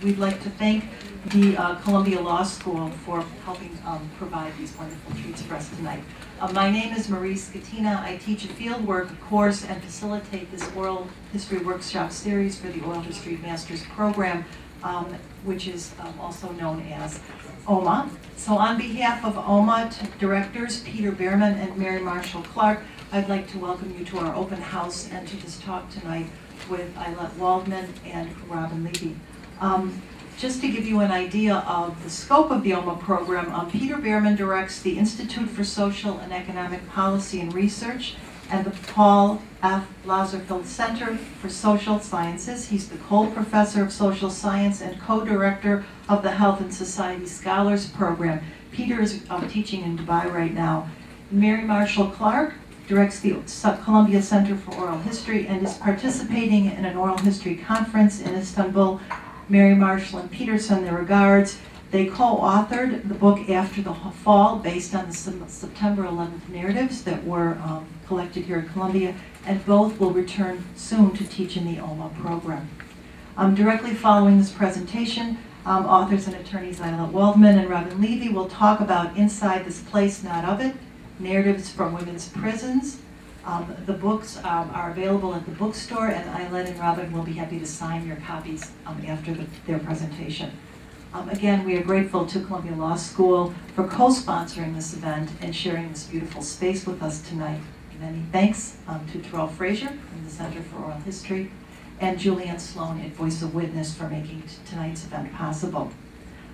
we'd like to thank the Columbia Law School for helping provide these wonderful treats for us tonight. My name is Marie Scatina. I teach a fieldwork course and facilitate this oral history workshop series for the Oral History Master's Program, which is also known as OHMA. So on behalf of OHMA directors Peter Behrman and Mary Marshall Clark, I'd like to welcome you to our open house and to this talk tonight with Ayelet Waldman and Robin Levi. Just to give you an idea of the scope of the OHMA program, Peter Behrman directs the Institute for Social and Economic Policy and Research and the Paul F. Lazarsfeld Center for Social Sciences. He's the Cole Professor of Social Science and co-director of the Health and Society Scholars Program. Peter is teaching in Dubai right now. Mary Marshall Clark directs the Columbia Center for Oral History and is participating in an oral history conference in Istanbul. Mary Marshall and Peter send their regards. They co-authored the book After the Fall based on the September 11th narratives that were collected here at Columbia, and both will return soon to teach in the OHMA program. Directly following this presentation, authors and attorneys Ayelet Waldman and Robin Levi will talk about Inside This Place, Not of It, Narratives from Women's Prisons. The books are available at the bookstore, and Ayelet and Robin will be happy to sign your copies after their presentation. Again, we are grateful to Columbia Law School for co-sponsoring this event and sharing this beautiful space with us tonight. Many thanks to Terrell Frazier from the Center for Oral History and Julianne Sloan at Voice of Witness for making tonight's event possible.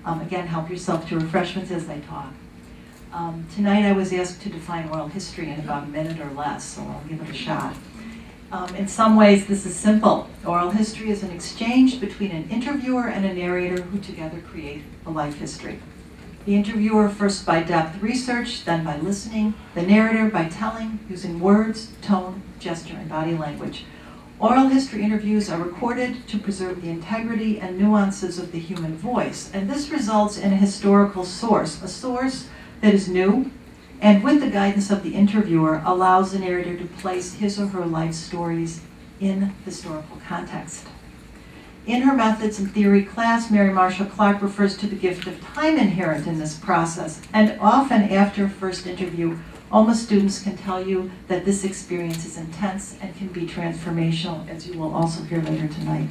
Again, help yourself to refreshments as I talk. Tonight I was asked to define oral history in about a minute or less, so I'll give it a shot. In some ways, this is simple. Oral history is an exchange between an interviewer and a narrator who together create a life history. The interviewer first by depth research, then by listening, the narrator by telling, using words, tone, gesture, and body language. Oral history interviews are recorded to preserve the integrity and nuances of the human voice, and this results in a historical source, a source that is new, and with the guidance of the interviewer, allows the narrator to place his or her life stories in historical context. In her Methods and Theory class, Mary Marshall Clark refers to the gift of time inherent in this process, and often after first interview, OHMA students can tell you that this experience is intense and can be transformational, as you will also hear later tonight.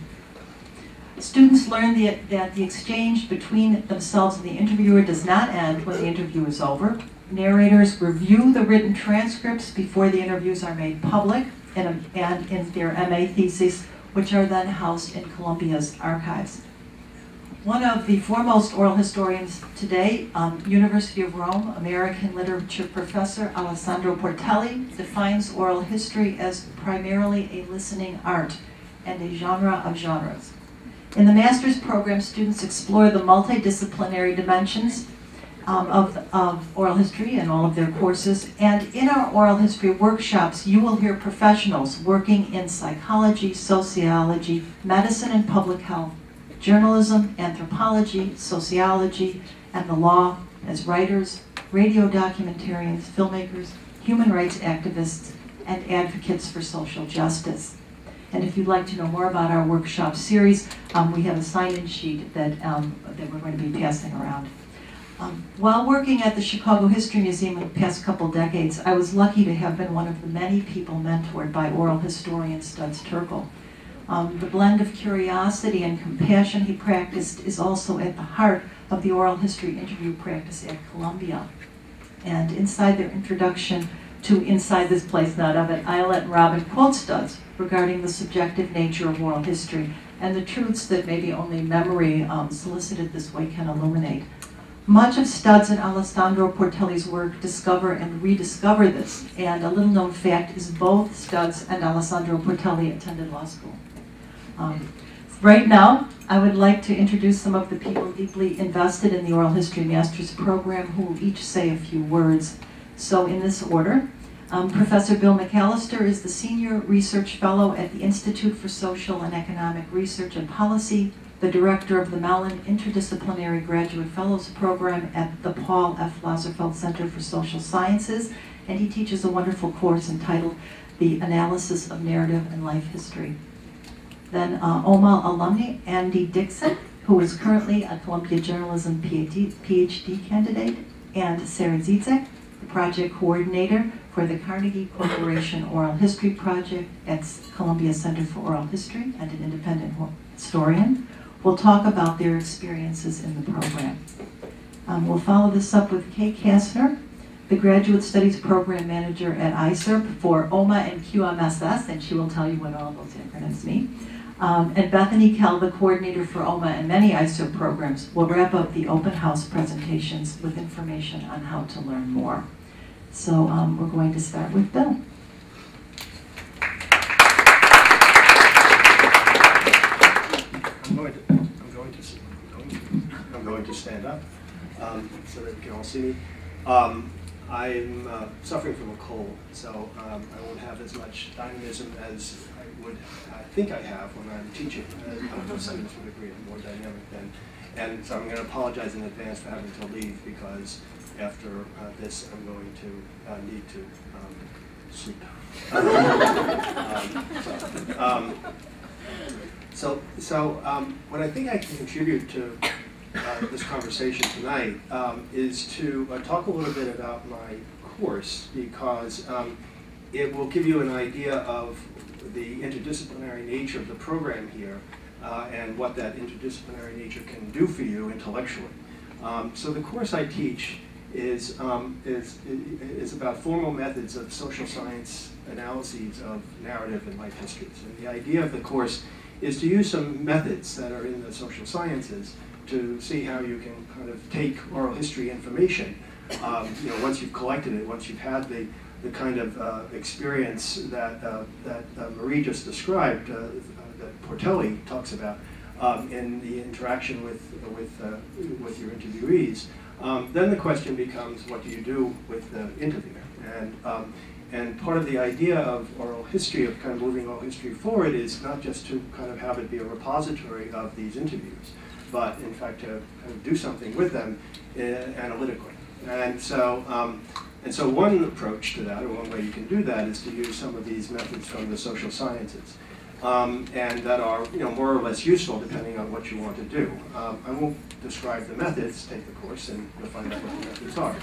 Students learn that the exchange between themselves and the interviewer does not end when the interview is over. Narrators review the written transcripts before the interviews are made public and in their MA thesis, which are then housed in Columbia's archives. One of the foremost oral historians today, University of Rome American Literature Professor Alessandro Portelli, defines oral history as primarily a listening art and a genre of genres. In the master's program, students explore the multidisciplinary dimensions of oral history in all of their courses, and in our oral history workshops, you will hear professionals working in psychology, sociology, medicine and public health, journalism, anthropology, sociology, and the law as writers, radio documentarians, filmmakers, human rights activists, and advocates for social justice. And if you'd like to know more about our workshop series, we have a sign-in sheet that we're going to be passing around. While working at the Chicago History Museum in the past couple decades, I was lucky to have been one of the many people mentored by oral historian Studs Terkel. The blend of curiosity and compassion he practiced is also at the heart of the oral history interview practice at Columbia. And inside their introduction to Inside This Place, Not of It, Ayelet and Robin quote Studs regarding the subjective nature of oral history and the truths that maybe only memory solicited this way can illuminate. Much of Studs and Alessandro Portelli's work discover and rediscover this, and a little known fact is both Studs and Alessandro Portelli attended law school. Right now, I would like to introduce some of the people deeply invested in the Oral History Master's Program who will each say a few words. So in this order, Professor Bill McAllister is the Senior Research Fellow at the Institute for Social and Economic Research and Policy, the Director of the Mellon Interdisciplinary Graduate Fellows Program at the Paul F. Lazarsfeld Center for Social Sciences, and he teaches a wonderful course entitled The Analysis of Narrative and Life History. Then OHMA alumni Andy Dixon who is currently a Columbia Journalism PhD candidate, and Sarah Zizek, the project coordinator for the Carnegie Corporation Oral History Project at Columbia Center for Oral History and an independent historian, will talk about their experiences in the program. We'll follow this up with Kay Kasner, the Graduate Studies Program Manager at ISERP for OHMA and QMSS, and she will tell you what all those acronyms mean. And Bethany Kell, the coordinator for OHMA and many ISERP programs, will wrap up the open house presentations with information on how to learn more. So we're going to start with Bill. I'm going to stand up so that you can all see me. I'm suffering from a cold, so I won't have as much dynamism as I think I have when I'm teaching. Students would agree I'm more dynamic then. And so I'm going to apologize in advance for having to leave because after this I'm going to need to sleep. What I think I can contribute to this conversation tonight is to talk a little bit about my course, because it will give you an idea of the interdisciplinary nature of the program here and what that interdisciplinary nature can do for you intellectually. So the course I teach is about formal methods of social science analyses of narrative and life histories. And the idea of the course is to use some methods that are in the social sciences to see how you can kind of take oral history information, once you've collected it, once you've had the kind of experience that Marie just described, that Portelli talks about in the interaction with your interviewees. Then the question becomes, what do you do with the interviewer? And part of the idea of oral history, of kind of moving oral history forward, is not just to kind of have it be a repository of these interviews, but in fact to kind of do something with them analytically. And so one approach to that, or one way you can do that, is to use some of these methods from the social sciences, and that are more or less useful depending on what you want to do. I won't describe the methods. Take the course and you'll find out what the methods are.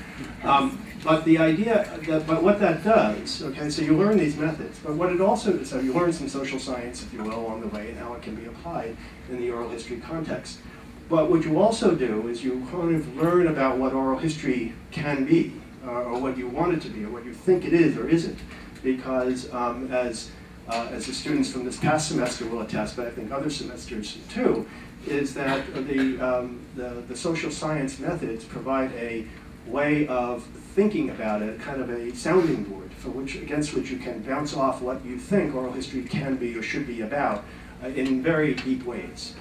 But the idea, but what that does, okay, so you learn these methods, but what it also does, so you learn some social science, if you will, along the way, and how it can be applied in the oral history context. But what you also do is you kind of learn about what oral history can be, or what you want it to be, or what you think it is or isn't, because as the students from this past semester will attest, but I think other semesters too, is that the social science methods provide a way of thinking about it, kind of a sounding board against which you can bounce off what you think oral history can be or should be about in very deep ways.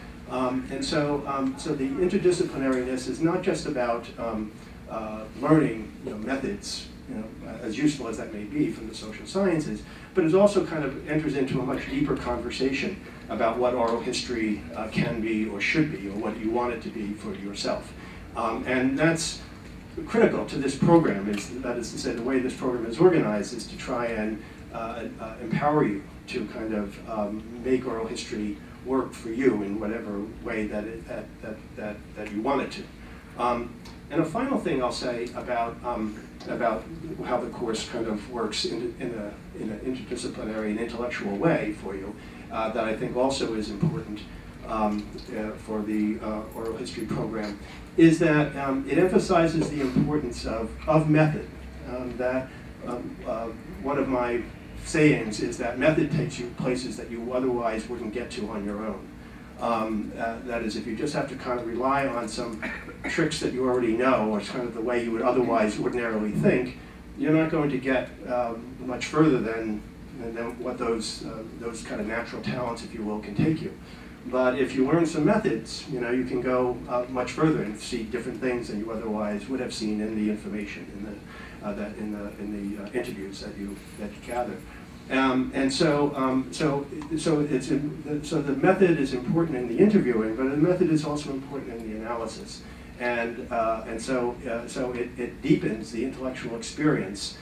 So the interdisciplinariness is not just about learning methods, as useful as that may be from the social sciences, but it also kind of enters into a much deeper conversation about what oral history can be or should be, or what you want it to be for yourself. And that's critical to this program. That is to say, the way this program is organized is to try and empower you to kind of make oral history work for you in whatever way that you want it to. And a final thing I'll say about how the course kind of works in an interdisciplinary and intellectual way for you, that I think also is important for the oral history program, is that it emphasizes the importance of method. One of my sayings is that method takes you places that you otherwise wouldn't get to on your own. That is, if you just have to kind of rely on some tricks that you already know, or kind of the way you would otherwise ordinarily think, you're not going to get much further than what those kind of natural talents, if you will, can take you. But if you learn some methods, you can go much further and see different things than you otherwise would have seen in the information, in the interviews that you gather. So the method is important in the interviewing, but the method is also important in the analysis, so it deepens the intellectual experience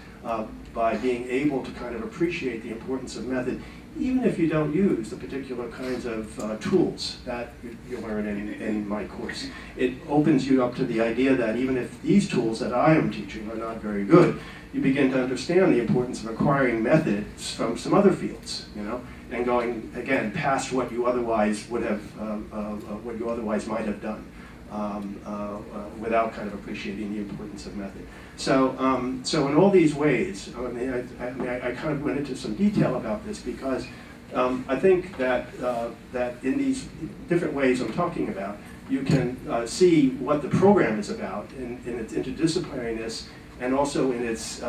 by being able to kind of appreciate the importance of method, even if you don't use the particular kinds of tools that you learn in my course. It opens you up to the idea that even if these tools that I am teaching are not very good, you begin to understand the importance of acquiring methods from some other fields, you know, and going, again, past what you otherwise would have, what you otherwise might have done without kind of appreciating the importance of method. So, so in all these ways, I kind of went into some detail about this because I think that, that in these different ways I'm talking about, you can see what the program is about in its interdisciplinariness and also in its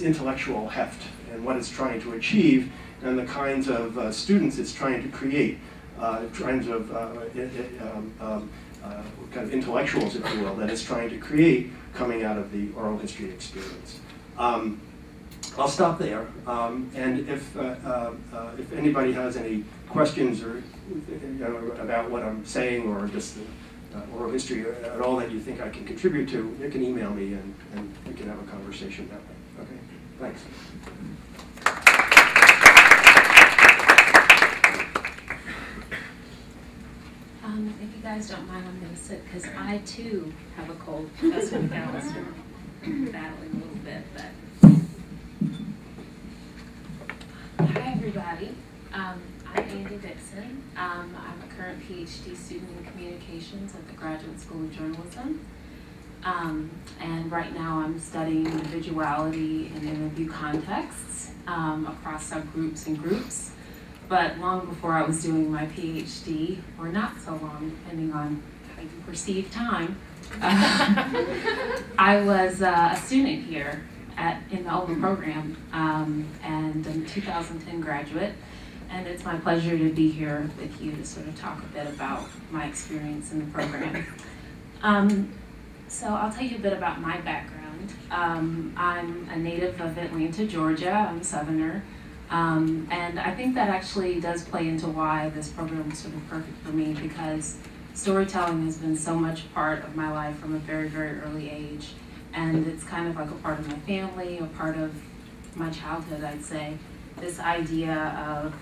intellectual heft and what it's trying to achieve and the kinds of students it's trying to create, kinds of kind of intellectuals, if you will, that it's trying to create coming out of the oral history experience. I'll stop there, and if anybody has any questions or about what I'm saying or just the oral history at all that you think I can contribute to, you can email me and we can have a conversation that way. Okay, thanks. If you guys don't mind, I'm going to sit because I too have a cold. Professor McAllister, battling a little bit, but hi everybody. I'm Andy Dixon. I'm a current PhD student in communications at the Graduate School of Journalism. And right now I'm studying individuality in interview contexts across subgroups and groups. But long before I was doing my PhD, or not so long, depending on how you perceive time, I was a student here in the OHMA program, and I'm a 2010 graduate. And it's my pleasure to be here with you to sort of talk a bit about my experience in the program. So I'll tell you a bit about my background. I'm a native of Atlanta, Georgia. I'm a Southerner. And I think that actually does play into why this program was sort of perfect for me, because storytelling has been so much part of my life from a very, very early age. And it's kind of like a part of my family, a part of my childhood, I'd say. This idea of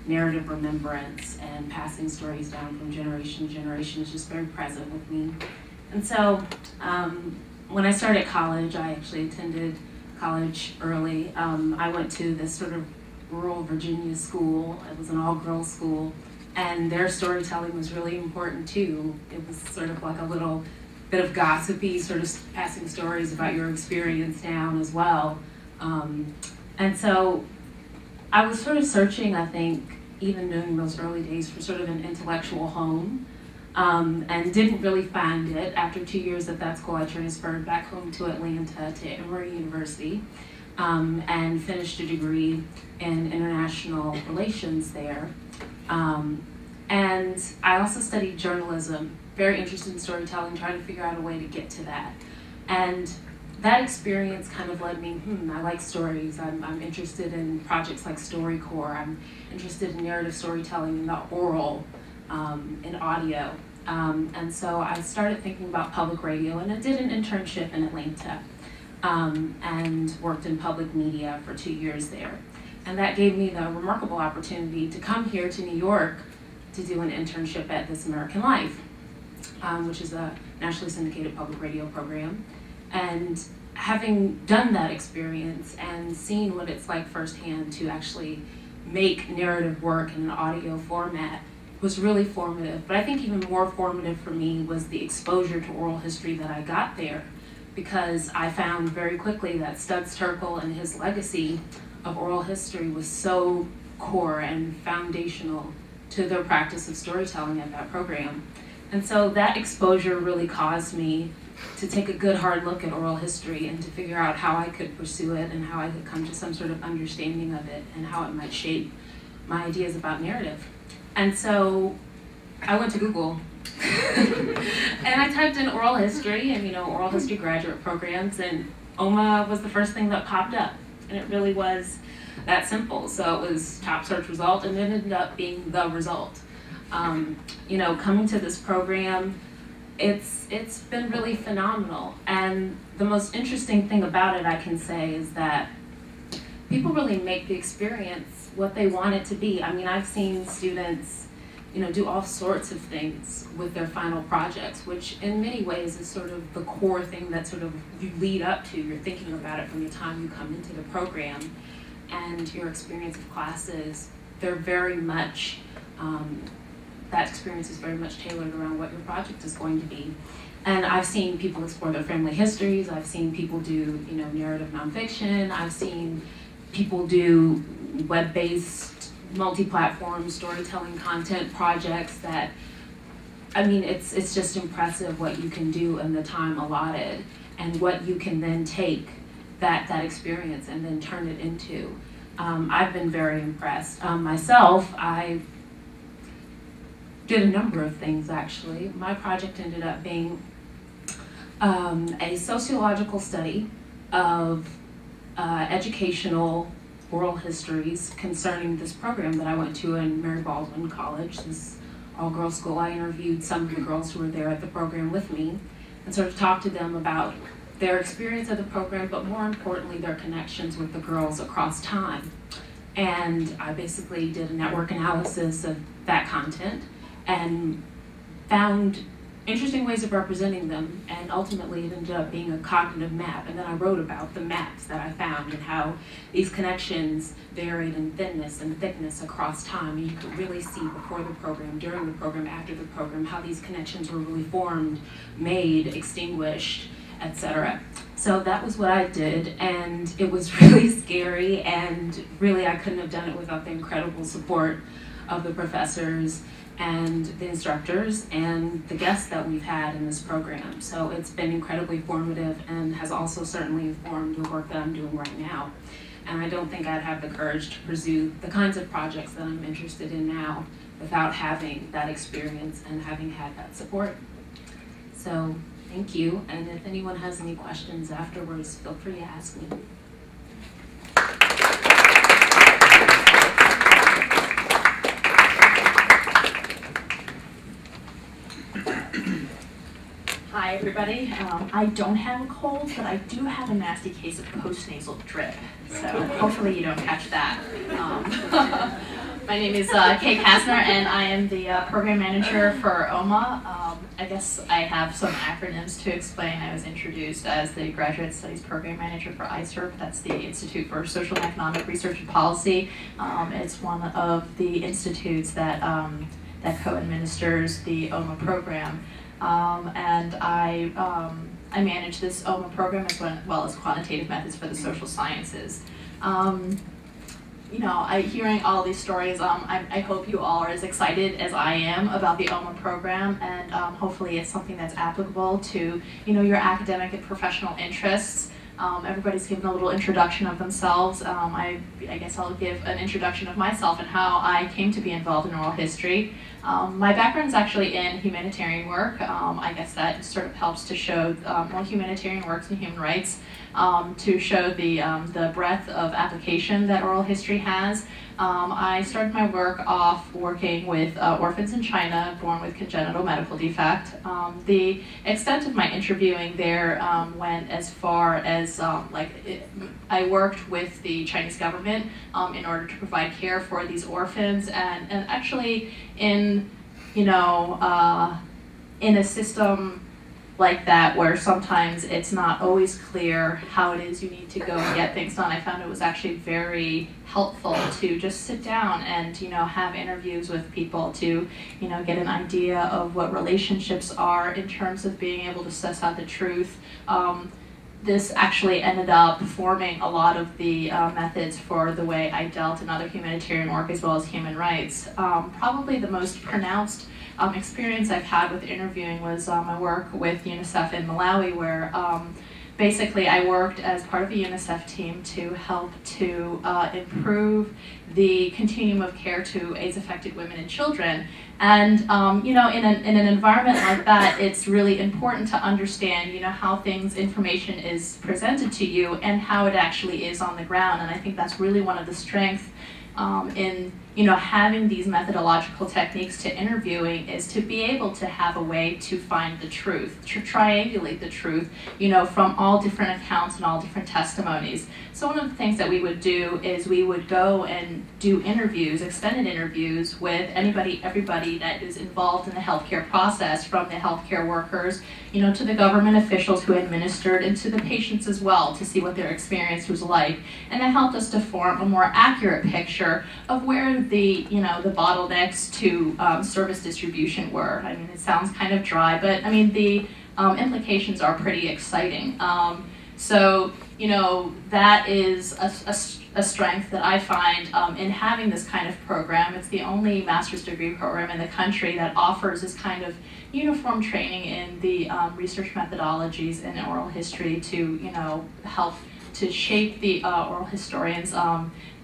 narrative remembrance and passing stories down from generation to generation is just very present with me. And so when I started college, I actually attended college early. I went to this sort of rural Virginia school. It was an all-girls school, and their storytelling was really important too. It was sort of like a little bit of gossipy, sort of passing stories about your experience down as well. And so I was sort of searching, I think, even during those early days, for sort of an intellectual home, and didn't really find it. After 2 years at that school, I transferred back home to Atlanta to Irma University, and finished a degree in international relations there. And I also studied journalism, very interested in storytelling, trying to figure out a way to get to that. And that experience kind of led me, I like stories. I'm interested in projects like StoryCorps. I'm interested in narrative storytelling in the oral, in audio. And so I started thinking about public radio, and I did an internship in Atlanta, and worked in public media for 2 years there. And that gave me the remarkable opportunity to come here to New York to do an internship at This American Life, which is a nationally syndicated public radio program. And having done that experience and seen what it's like firsthand to actually make narrative work in an audio format was really formative. But I think even more formative for me was the exposure to oral history that I got there, because I found very quickly that Studs Terkel and his legacy of oral history was so core and foundational to their practice of storytelling at that program. And so that exposure really caused me to take a good hard look at oral history and to figure out how I could pursue it and how I could come to some sort of understanding of it and how it might shape my ideas about narrative. And so I went to Google and I typed in oral history and, oral history graduate programs, and OHMA was the first thing that popped up. And it really was that simple. So it was top search result, and it ended up being the result. Coming to this program, it's been really phenomenal. And the most interesting thing about it, I can say, is that people really make the experience what they want it to be. I mean, I've seen students, you know, do all sorts of things with their final projects, which in many ways is sort of the core thing that sort of you lead up to. You're thinking about it from the time you come into the program, and your experience of classes, they're very much, that experience is very much tailored around what your project is going to be. And I've seen people explore their family histories. I've seen people do, you know, narrative nonfiction. I've seen people do web-based, multi-platform storytelling content projects that, I mean, it's just impressive what you can do in the time allotted and what you can then take that experience and then turn it into. I've been very impressed. Myself, I did a number of things actually. My project ended up being a sociological study of educational oral histories concerning this program that I went to in Mary Waldman College, this all-girls school. I interviewed some of the girls who were there at the program with me and sort of talked to them about their experience of the program, but more importantly, their connections with the girls across time. And I basically did a network analysis of that content and found interesting ways of representing them, and ultimately it ended up being a cognitive map. And then I wrote about the maps that I found and how these connections varied in thinness and thickness across time. And you could really see before the program, during the program, after the program, how these connections were really formed, made, extinguished, etc. So that was what I did, and it was really scary, and really I couldn't have done it without the incredible support of the professors and the instructors and the guests that we've had in this program. So it's been incredibly formative and has also certainly informed the work that I'm doing right now. And I don't think I'd have the courage to pursue the kinds of projects that I'm interested in now without having that experience and having had that support. So thank you, and if anyone has any questions afterwards, feel free to ask me. Hi everybody, I don't have a cold, but I do have a nasty case of postnasal drip, so hopefully you don't catch that. My name is Kay Kasner, and I am the program manager for OHMA. I guess I have some acronyms to explain. I was introduced as the Graduate Studies Program Manager for ISERP. That's the Institute for Social and Economic Research and Policy. It's one of the institutes that, that co-administers the OHMA program. And I manage this OHMA program as well as quantitative methods for the social sciences. You know, hearing all these stories, I hope you all are as excited as I am about the OHMA program, and hopefully it's something that's applicable to, you know, your academic and professional interests. Everybody's given a little introduction of themselves. I guess I'll give an introduction of myself and how I came to be involved in oral history. My background is actually in humanitarian work. I guess that sort of helps to show well, humanitarian works and human rights, to show the breadth of application that oral history has. I started my work off working with orphans in China born with congenital medical defect. The extent of my interviewing there went as far as I worked with the Chinese government in order to provide care for these orphans, and actually in, you know, in a system like that where sometimes it's not always clear how it is you need to go and get things done. I found it was actually very helpful to just sit down and, you know, have interviews with people to, you know, get an idea of what relationships are in terms of being able to suss out the truth. This actually ended up forming a lot of the methods for the way I dealt in other humanitarian work as well as human rights. Probably the most pronounced experience I've had with interviewing was my work with UNICEF in Malawi, where basically I worked as part of the UNICEF team to help to improve the continuum of care to AIDS-affected women and children. And you know, in an environment like that, it's really important to understand, you know, how information is presented to you and how it actually is on the ground. And I think that's really one of the strengths in having these methodological techniques to interviewing is to be able to have a way to find the truth, to triangulate the truth, from all different accounts and all different testimonies. So one of the things that we would do is we would go and do interviews, extended interviews with everybody that is involved in the healthcare process, from the healthcare workers, to the government officials who administered, and to the patients as well, to see what their experience was like. And that helped us to form a more accurate picture of where the bottlenecks to service distribution were. I mean, it sounds kind of dry, but I mean, the implications are pretty exciting. So, that is a strength that I find in having this kind of program. It's the only master's degree program in the country that offers this kind of uniform training in the research methodologies in oral history to, help to shape the oral historians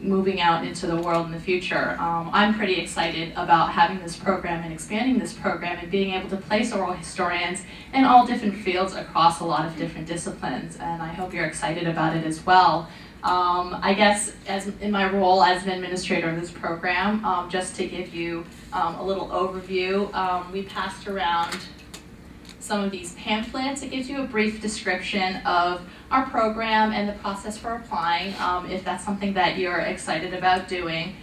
moving out into the world in the future. I'm pretty excited about having this program and expanding this program and being able to place oral historians in all different fields across a lot of different disciplines, and I hope you're excited about it as well. I guess as in my role as an administrator of this program, just to give you a little overview, we passed around some of these pamphlets. It gives you a brief description of our program and the process for applying, if that's something that you're excited about doing.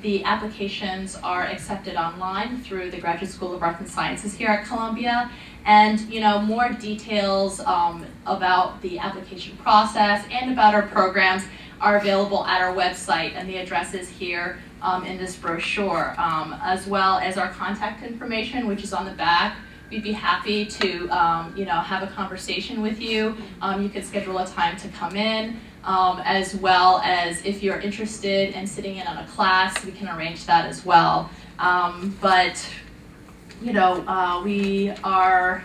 The applications are accepted online through the Graduate School of Arts and Sciences here at Columbia, and more details about the application process and about our programs are available at our website, and the address is here in this brochure, as well as our contact information, which is on the back. We'd be happy to have a conversation with you. You could schedule a time to come in, as well as if you're interested in sitting in on a class, we can arrange that as well. We are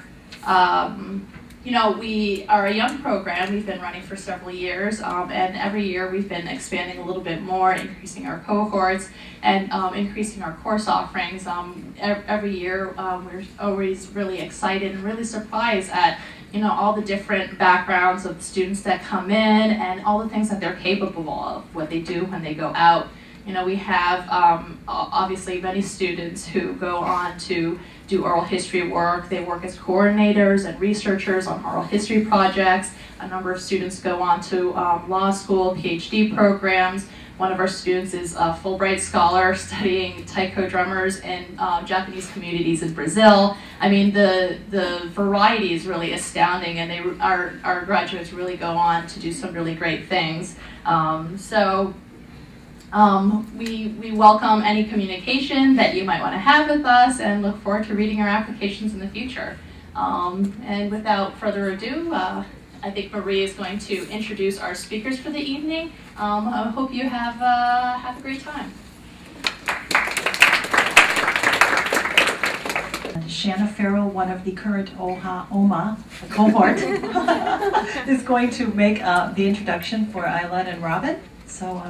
a young program. We've been running for several years, and every year we've been expanding a little bit more, increasing our cohorts, and increasing our course offerings. Every year we're always really excited and really surprised at all the different backgrounds of the students that come in and all the things that they're capable of, what they do when they go out. We have obviously many students who go on to do oral history work. They work as coordinators and researchers on oral history projects. A number of students go on to law school, PhD programs. One of our students is a Fulbright scholar studying taiko drummers in Japanese communities in Brazil. I mean, the variety is really astounding, and our graduates really go on to do some really great things. We welcome any communication that you might want to have with us, and look forward to reading our applications in the future. And without further ado, I think Marie is going to introduce our speakers for the evening. I hope you have a great time. Shanna Farrell, one of the current OHMA cohort, is going to make the introduction for Ayelet and Robin. So.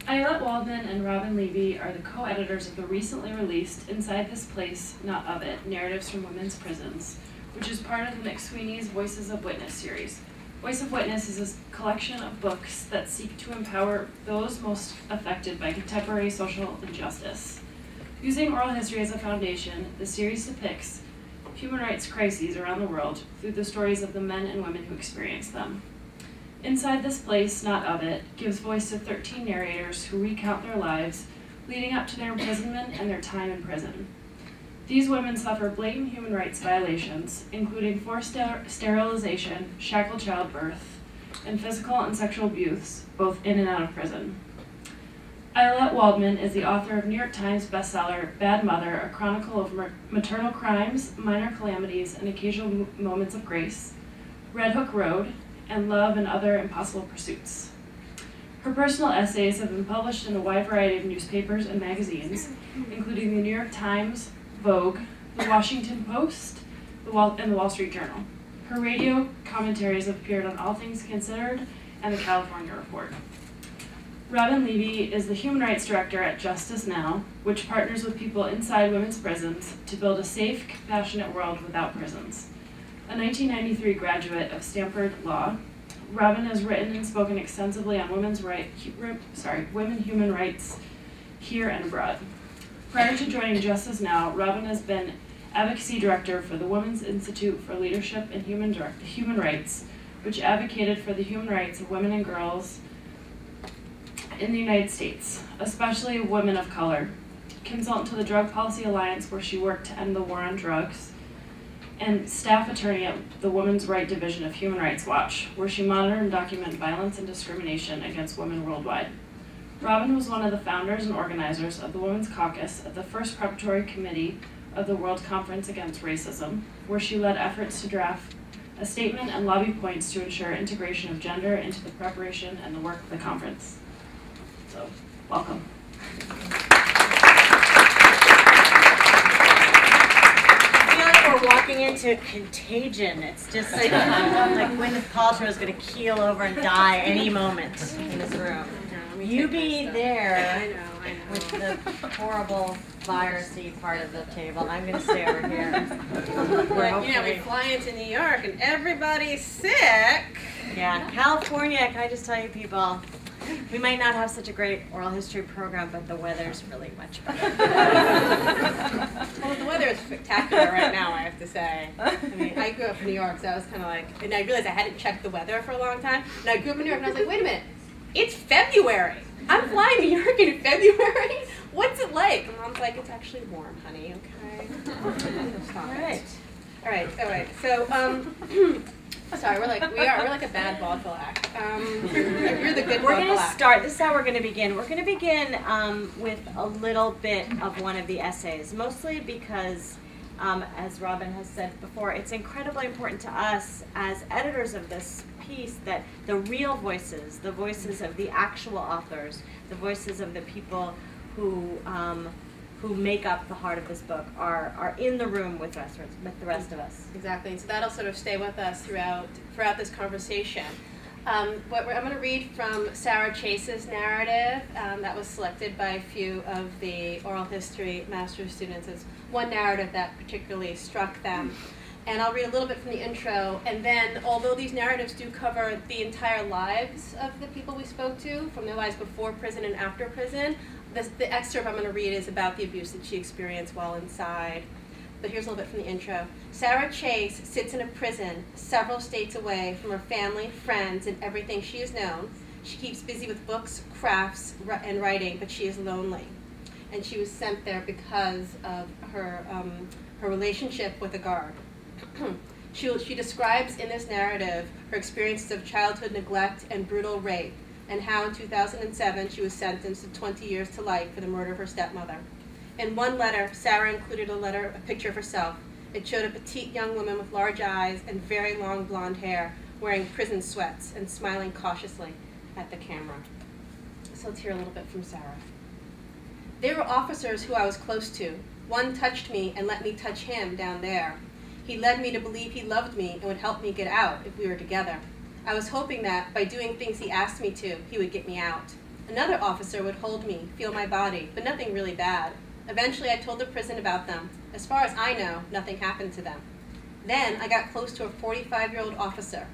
Ayelet Waldman and Robin Levi are the co-editors of the recently released Inside This Place, Not of It, Narratives from Women's Prisons, which is part of the McSweeney's Voices of Witness series. Voice of Witness is a collection of books that seek to empower those most affected by contemporary social injustice. Using oral history as a foundation, the series depicts human rights crises around the world through the stories of the men and women who experience them. Inside This Place, Not of It gives voice to 13 narrators who recount their lives leading up to their imprisonment and their time in prison. These women suffer blatant human rights violations, including forced sterilization, shackled childbirth, and physical and sexual abuse, both in and out of prison. Ayelet Waldman is the author of New York Times bestseller, Bad Mother, a chronicle of maternal crimes, minor calamities, and occasional moments of grace, Red Hook Road, and Love and Other Impossible Pursuits. Her personal essays have been published in a wide variety of newspapers and magazines, including the New York Times, Vogue, the Washington Post, and the Wall Street Journal. Her radio commentaries have appeared on All Things Considered and the California Report. Robin Levi is the Human Rights Director at Justice Now, which partners with people inside women's prisons to build a safe, compassionate world without prisons. A 1993 graduate of Stanford Law, Robin has written and spoken extensively on women human rights here and abroad. Prior to joining Justice Now, Robin has been Advocacy Director for the Women's Institute for Leadership and Human Rights, which advocated for the human rights of women and girls in the United States, especially women of color. Consultant to the Drug Policy Alliance, where she worked to end the war on drugs, and staff attorney at the Women's Right Division of Human Rights Watch, where she monitored and documented violence and discrimination against women worldwide. Robin was one of the founders and organizers of the Women's Caucus at the first preparatory committee of the World Conference Against Racism, where she led efforts to draft a statement and lobby points to ensure integration of gender into the preparation and the work of the conference. So, welcome. We're walking into Contagion. It's just like Gwyneth Paltrow is going to keel over and die any moment in this room. You be there with the horrible virusy part of the table. I'm going to stay over here. We fly into New York and everybody's sick. Yeah, California, can I just tell you people, we might not have such a great oral history program, but the weather's really much better. Well, the weather is spectacular right now, I have to say. I mean, I grew up in New York, so I was kind of like, and I realized I hadn't checked the weather for a long time. And I grew up in New York, and I was like, wait a minute, it's February. I'm flying to New York in February? What's it like? And Mom's like, it's actually warm, honey, okay? All right. So, sorry, we're like a bad vaudeville act. You're the good We're vaudeville going to act. start, this is how we're going to begin. We're going to begin with a little bit of one of the essays, mostly because, as Robin has said before, it's incredibly important to us as editors of this piece that the real voices, the voices of the actual authors, the voices of the people who make up the heart of this book are in the room with the rest of us. Exactly, and so that'll sort of stay with us throughout this conversation. I'm going to read from Sarah Chase's narrative that was selected by a few of the oral history master's students as one narrative that particularly struck them. And I'll read a little bit from the intro, and then, although these narratives do cover the entire lives of the people we spoke to, from their lives before prison and after prison, the excerpt I'm going to read is about the abuse that she experienced while inside. But here's a little bit from the intro. Sarah Chase sits in a prison several states away from her family, friends, and everything she has known. She keeps busy with books, crafts, and writing, but she is lonely. And she was sent there because of her relationship with a guard. She describes in this narrative her experiences of childhood neglect and brutal rape, and how in 2007 she was sentenced to 20 years to life for the murder of her stepmother. In one letter, Sarah included a picture of herself. It showed a petite young woman with large eyes and very long blonde hair, wearing prison sweats and smiling cautiously at the camera. So let's hear a little bit from Sarah. There were officers who I was close to. One touched me and let me touch him down there. He led me to believe he loved me and would help me get out if we were together. I was hoping that, by doing things he asked me to, he would get me out. Another officer would hold me, feel my body, but nothing really bad. Eventually, I told the prison about them. As far as I know, nothing happened to them. Then, I got close to a 45-year-old officer.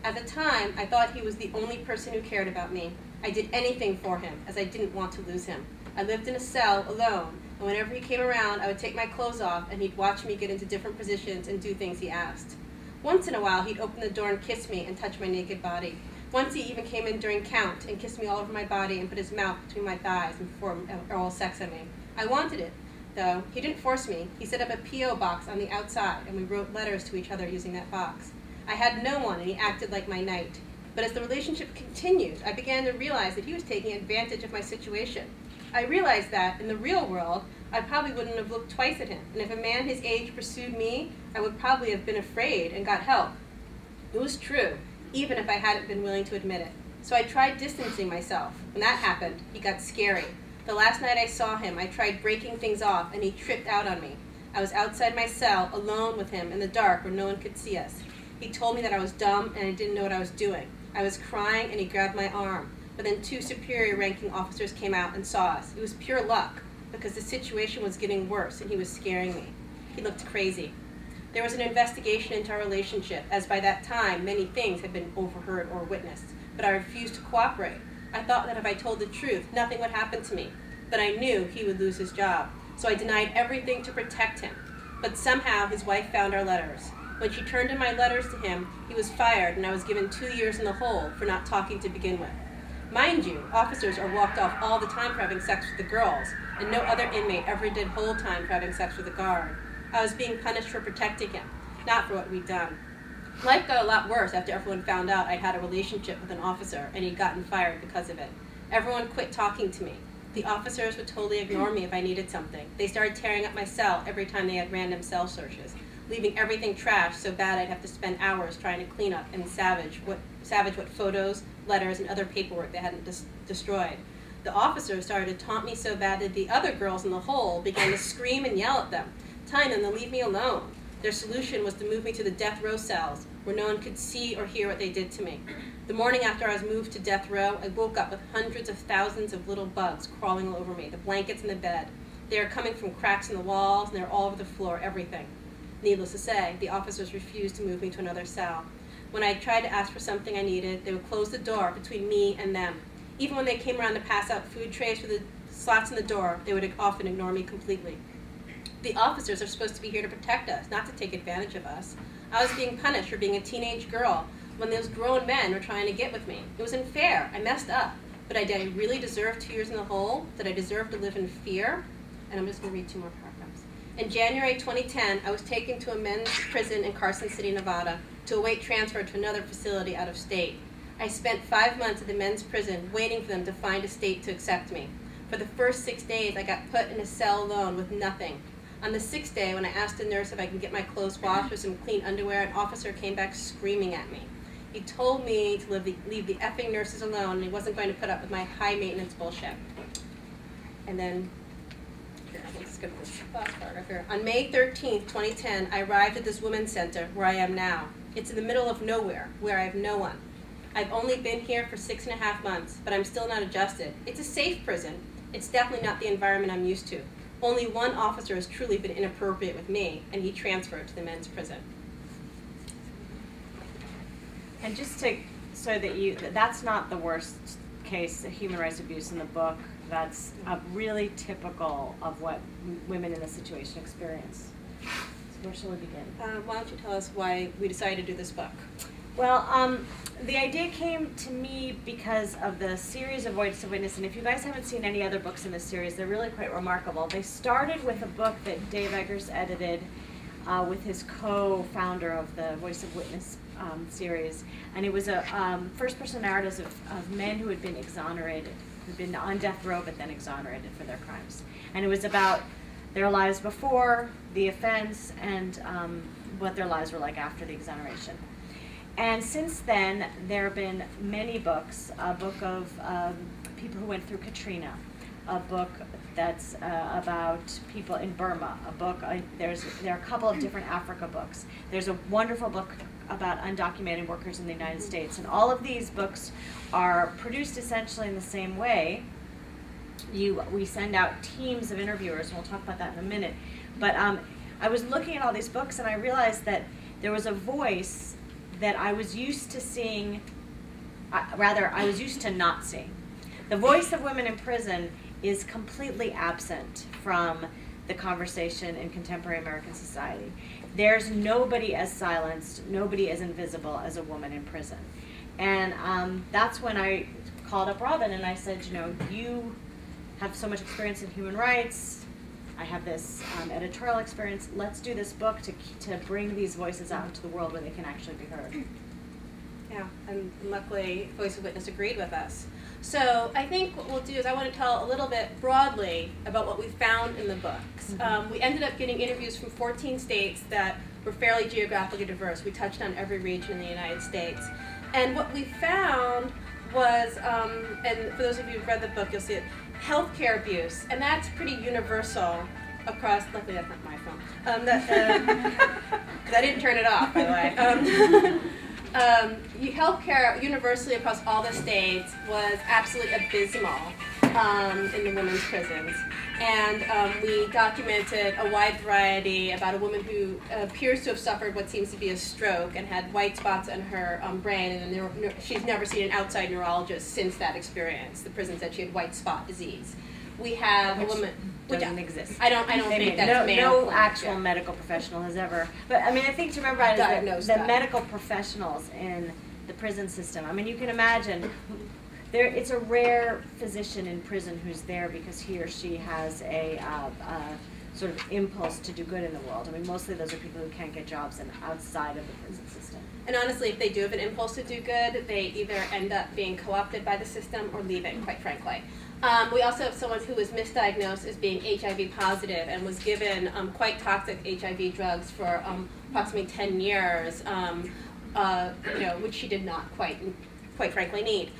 At the time, I thought he was the only person who cared about me. I did anything for him, as I didn't want to lose him. I lived in a cell, alone, and whenever he came around, I would take my clothes off, and he'd watch me get into different positions and do things he asked. Once in a while, he'd open the door and kiss me and touch my naked body. Once he even came in during count and kissed me all over my body and put his mouth between my thighs and performed oral sex on me. I wanted it, though. He didn't force me. He set up a P.O. box on the outside, and we wrote letters to each other using that box. I had no one, and he acted like my knight. But as the relationship continued, I began to realize that he was taking advantage of my situation. I realized that, in the real world, I probably wouldn't have looked twice at him, and if a man his age pursued me, I would probably have been afraid and got help. It was true, even if I hadn't been willing to admit it. So I tried distancing myself. When that happened, he got scary. The last night I saw him, I tried breaking things off, and he tripped out on me. I was outside my cell, alone with him, in the dark where no one could see us. He told me that I was dumb and I didn't know what I was doing. I was crying, and he grabbed my arm. but then 2 superior ranking officers came out and saw us. It was pure luck, because the situation was getting worse and he was scaring me. He looked crazy. There was an investigation into our relationship, as by that time many things had been overheard or witnessed, but I refused to cooperate. I thought that if I told the truth, nothing would happen to me, but I knew he would lose his job, so I denied everything to protect him. But somehow his wife found our letters. When she turned in my letters to him, he was fired and I was given 2 years in the hole for not talking to begin with. Mind you, officers are walked off all the time for having sex with the girls, and no other inmate ever did whole time for having sex with a guard. I was being punished for protecting him, not for what we'd done. Life got a lot worse after everyone found out I'd had a relationship with an officer and he'd gotten fired because of it. Everyone quit talking to me. The officers would totally ignore me if I needed something. They started tearing up my cell every time they had random cell searches, leaving everything trashed so bad I'd have to spend hours trying to clean up and salvage what photos, letters, and other paperwork they hadn't destroyed. The officers started to taunt me so bad that the other girls in the hole began to scream and yell at them, telling them to leave me alone. Their solution was to move me to the death row cells, where no one could see or hear what they did to me. The morning after I was moved to death row, I woke up with hundreds of thousands of little bugs crawling all over me, the blankets and the bed. They were coming from cracks in the walls, and they were all over the floor, everything. Needless to say, the officers refused to move me to another cell. When I tried to ask for something I needed, they would close the door between me and them. Even when they came around to pass out food trays through the slots in the door, they would often ignore me completely. The officers are supposed to be here to protect us, not to take advantage of us. I was being punished for being a teenage girl when those grown men were trying to get with me. It was unfair. I messed up. But did I really deserve 2 years in the hole? Did I deserve to live in fear? And I'm just going to read 2 more paragraphs. In January 2010, I was taken to a men's prison in Carson City, Nevada, to await transfer to another facility out of state. I spent 5 months at the men's prison waiting for them to find a state to accept me. For the first 6 days, I got put in a cell alone with nothing. On the 6th day, when I asked the nurse if I could get my clothes washed with some clean underwear, an officer came back screaming at me. He told me to leave the effing nurses alone, and he wasn't going to put up with my high-maintenance bullshit. And then, let's skip this last paragraph here. On May 13th, 2010, I arrived at this women's center where I am now. It's in the middle of nowhere, where I have no one. I've only been here for 6.5 months, but I'm still not adjusted. It's a safe prison. It's definitely not the environment I'm used to. Only one officer has truly been inappropriate with me, and he transferred to the men's prison. And just to, so that that's not the worst case of human rights abuse in the book. That's really typical of what women in this situation experience. So where shall we begin? Why don't you tell us why we decided to do this book? Well, the idea came to me because of the series of Voice of Witness, and if you guys haven't seen any other books in this series, they're really quite remarkable. They started with a book that Dave Eggers edited with his co-founder of the Voice of Witness series, and it was a first-person narratives of men who had been exonerated, who'd been on death row but then exonerated for their crimes. And it was about their lives before the offense and what their lives were like after the exoneration. And since then, there have been many books, a book of people who went through Katrina, a book that's about people in Burma, a book, there are a couple of different Africa books. There's a wonderful book about undocumented workers in the United States. And all of these books are produced essentially in the same way. We send out teams of interviewers, and we'll talk about that in a minute. But I was looking at all these books, and I realized that there was a voice that I was used to seeing, I was used to not seeing. The voice of women in prison is completely absent from the conversation in contemporary American society. There's nobody as silenced, nobody as invisible as a woman in prison. And that's when I called up Robin and I said, you know, you have so much experience in human rights, I have this editorial experience. Let's do this book to bring these voices out into the world where they can actually be heard. Yeah, and luckily Voice of Witness agreed with us. So I think what we'll do is I want to tell a little bit broadly about what we found in the books. Mm-hmm. We ended up getting interviews from 14 states that were fairly geographically diverse. We touched on every region in the United States. And what we found was, and for those of you who've read the book, you'll see it, healthcare abuse, and that's pretty universal across, luckily that's not my phone, because I didn't turn it off, by the way. Healthcare universally across all the states was absolutely abysmal in the women's prisons. And we documented a wide variety about a woman who appears to have suffered what seems to be a stroke and had white spots on her brain, and she's never seen an outside neurologist since that experience. The prison said she had white spot disease. We have a woman doesn't exist. I don't think that's no actual medical professional has ever. But I mean, I think to remember is that the medical professionals in the prison system. I mean, you can imagine. It's a rare physician in prison who's there because he or she has a sort of impulse to do good in the world. I mean, mostly those are people who can't get jobs outside of the prison system. And honestly, if they do have an impulse to do good, they either end up being co-opted by the system or leaving, quite frankly. We also have someone who was misdiagnosed as being HIV positive and was given quite toxic HIV drugs for approximately 10 years, which she did not quite frankly need.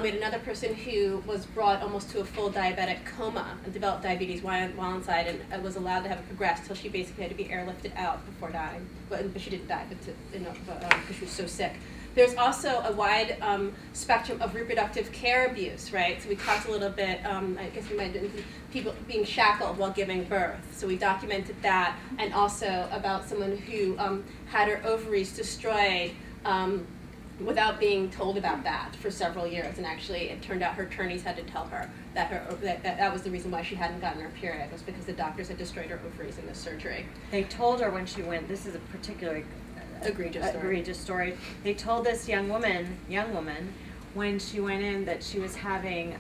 We had another person who was brought almost to a full diabetic coma and developed diabetes while inside, and was allowed to have it progress until she basically had to be airlifted out before dying. But she didn't die, because she was so sick. There's also a wide spectrum of reproductive care abuse, right? So we talked a little bit, I guess we might have people being shackled while giving birth. So we documented that, and also about someone who had her ovaries destroyed without being told about that for several years. And actually, it turned out her attorneys had to tell her that that was the reason why she hadn't gotten her period, was because the doctors had destroyed her ovaries in the surgery. They told her when she went, this is a particularly egregious story. They told this young woman, when she went in that she was having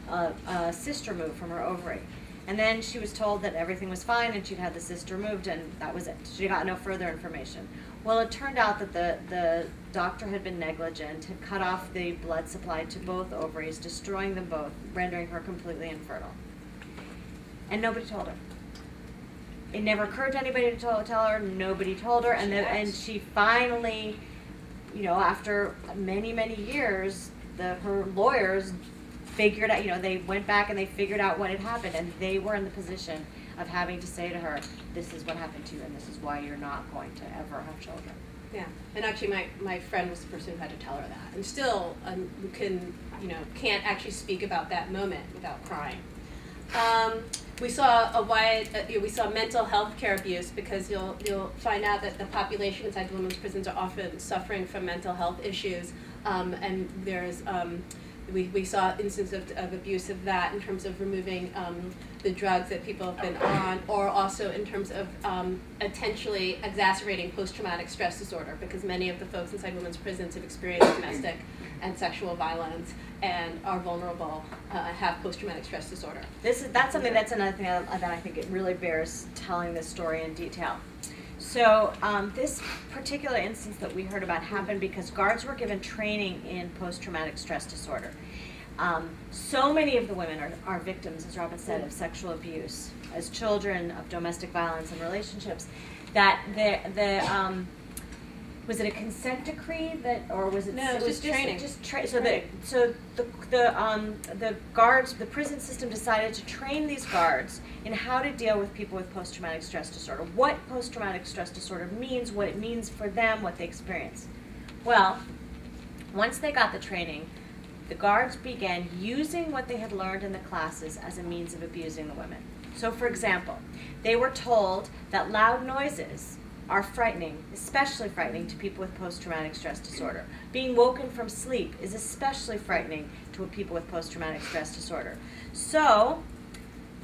a cyst removed from her ovary. And then she was told that everything was fine and she'd had the cyst removed, and that was it. She got no further information. Well, it turned out that the doctor had been negligent, had cut off the blood supply to both ovaries, destroying them both, rendering her completely infertile. And nobody told her. It never occurred to anybody to tell her. Nobody told her, and she finally, after many, many years, her lawyers figured out. They went back and they figured out what had happened, and they were in the position of having to say to her, "This is what happened to you, and this is why you're not going to ever have children." Yeah, and actually, my friend was the person who had to tell her that, and still can't actually speak about that moment without crying. We saw we saw mental health care abuse, because you'll find out that the population inside the women's prisons are often suffering from mental health issues, and there's we saw instances of abuse of that in terms of removing the drugs that people have been on, or also in terms of potentially exacerbating post-traumatic stress disorder, because many of the folks inside women's prisons have experienced domestic and sexual violence and are vulnerable, have post-traumatic stress disorder. That's another thing that I think it really bears telling this story in detail. So this particular instance that we heard about happened because guards were given training in post-traumatic stress disorder. So many of the women are victims, as Robin said, of sexual abuse as children, of domestic violence and relationships, that was it a consent decree or was it? No, it was just training. So the guards, the prison system decided to train these guards in how to deal with people with post-traumatic stress disorder, what post-traumatic stress disorder means, what it means for them, what they experience. Well, once they got the training, the guards began using what they had learned in the classes as a means of abusing the women. So, for example, they were told that loud noises are frightening, especially frightening to people with post-traumatic stress disorder. Being woken from sleep is especially frightening to people with post-traumatic stress disorder. So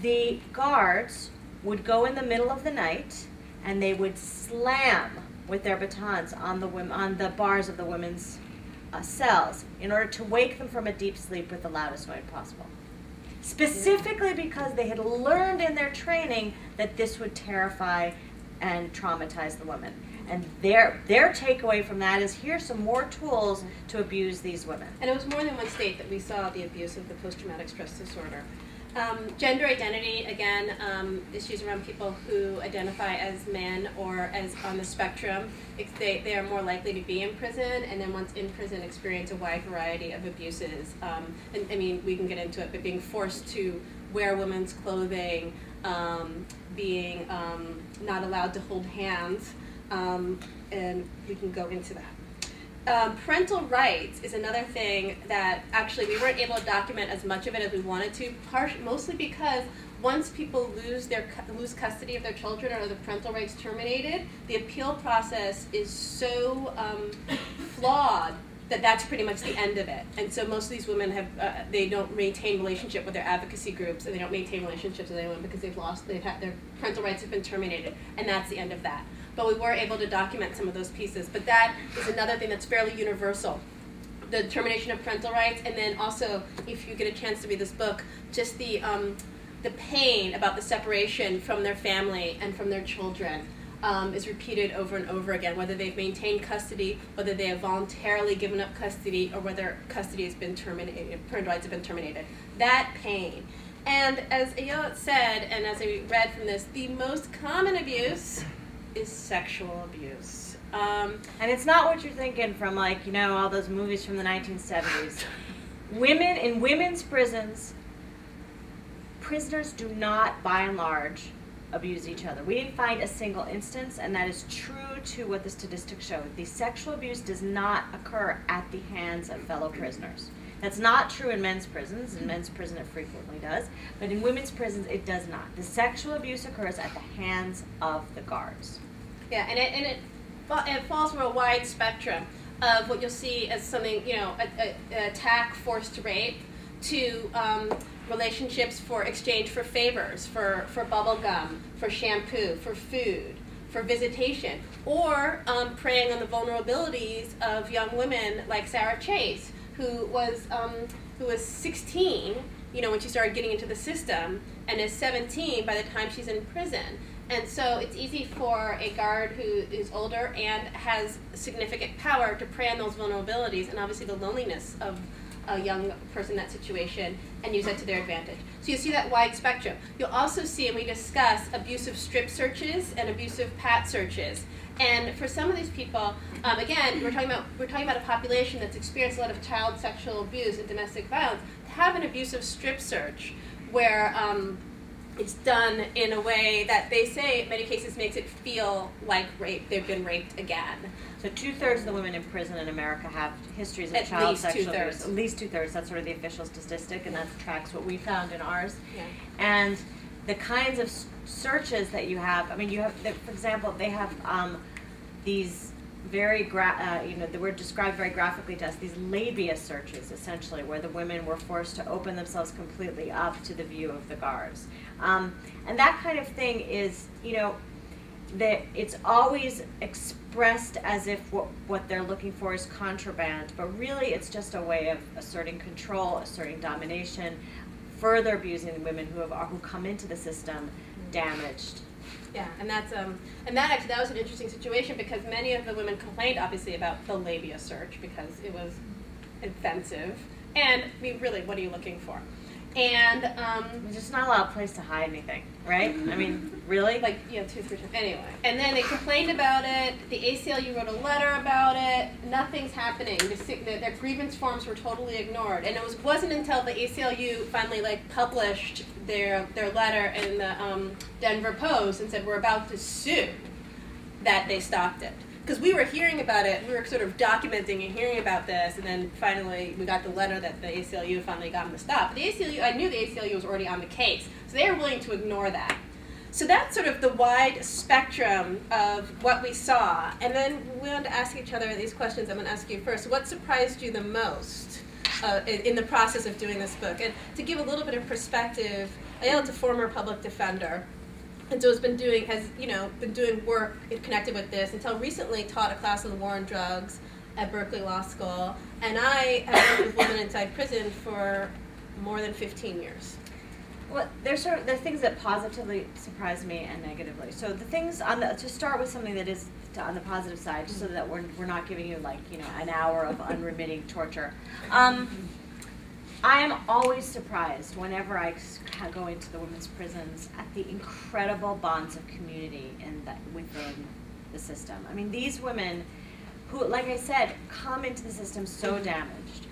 the guards would go in the middle of the night and they would slam with their batons on the bars of the women's cells in order to wake them from a deep sleep with the loudest noise possible. Specifically because they had learned in their training that this would terrify and traumatize the women. And their takeaway from that is, here's some more tools to abuse these women. And it was more than one state that we saw the abuse of the post-traumatic stress disorder. Gender identity, again, issues around people who identify as men or as on the spectrum. They are more likely to be in prison, and then once in prison experience a wide variety of abuses. And I mean, we can get into it, but being forced to wear women's clothing, being not allowed to hold hands, and we can go into that. Parental rights is another thing that actually we weren't able to document as much of it as we wanted to, mostly because once people lose custody of their children or the parental rights terminated, the appeal process is so flawed that that's pretty much the end of it. And so most of these women have, they don't maintain relationship with their advocacy groups, and they don't maintain relationships with anyone because they've had their parental rights have been terminated, and that's the end of that. But we were able to document some of those pieces. But that is another thing that's fairly universal. The termination of parental rights, and then also, if you get a chance to read this book, just the pain about the separation from their family and from their children is repeated over and over again, whether they've maintained custody, whether they have voluntarily given up custody, or whether custody has been terminated, parental rights have been terminated. That pain. And as Ayelet said, and as I read from this, the most common abuse is sexual abuse. And it's not what you're thinking from, like, you know, all those movies from the 1970s. Women in women's prisons, prisoners do not, by and large, abuse each other. We didn't find a single instance, and that is true to what the statistics show. The sexual abuse does not occur at the hands of fellow prisoners. That's not true in men's prisons. In men's prison it frequently does, but in women's prisons it does not. The sexual abuse occurs at the hands of the guards. Yeah, and it falls from a wide spectrum of what you'll see as something, you know, an attack, forced rape, to relationships for exchange for favors, for bubble gum, for shampoo, for food, for visitation, or preying on the vulnerabilities of young women like Sarah Chase, who was 16, you know, when she started getting into the system, and is 17 by the time she's in prison. And so it's easy for a guard who is older and has significant power to prey on those vulnerabilities and obviously the loneliness of a young person in that situation and use that to their advantage. So you see that wide spectrum. You'll also see, and we discuss, abusive strip searches and abusive pat searches. And for some of these people, again, we're talking about a population that's experienced a lot of child sexual abuse and domestic violence. To have an abusive strip search where it's done in a way that they say, in many cases, makes it feel like rape. They've been raped again. So 2/3 of the women in prison in America have histories of child sexual abuse. At least 2/3. That's sort of the official statistic, and that tracks what we found in ours. Yeah. And the kinds of searches that you have, I mean, you have, for example, they have these very, you know, they were described very graphically to us, these labia searches, essentially, where the women were forced to open themselves completely up to the view of the guards. And that kind of thing is, you know, that it's always expressed as if what they're looking for is contraband, but really it's just a way of asserting control, asserting domination, further abusing the women who come into the system damaged. Yeah, and that was an interesting situation because many of the women complained obviously about the labia search because it was offensive. And I mean, really, what are you looking for? And there's just not a lot of place to hide anything, right? I mean, really? Like, you know, 2 or 3 times. Anyway. And then they complained about it. The ACLU wrote a letter about it. Nothing's happening. Their grievance forms were totally ignored. And it wasn't until the ACLU finally, like, published their letter in the Denver Post and said, we're about to sue, that they stopped it. Because we were hearing about it, we were sort of documenting and hearing about this, and then finally we got the letter that the ACLU finally got them to stop. But the ACLU, I knew the ACLU was already on the case, so they were willing to ignore that. So that's sort of the wide spectrum of what we saw. And then we wanted to ask each other these questions. I'm going to ask you first. What surprised you the most in the process of doing this book? And to give a little bit of perspective, Ayelet's a former public defender. And so has been doing work connected with this until recently taught a class on the war on drugs at Berkeley Law School. And I have worked with women inside prison for more than 15 years. Well, there are things that positively surprise me and negatively. So the things to start with something that is on the positive side, just so that we're not giving you, like, you know, an hour of unremitting torture. I am always surprised whenever I go into the women's prisons at the incredible bonds of community within the system. I mean, these women who, like I said, come into the system so damaged,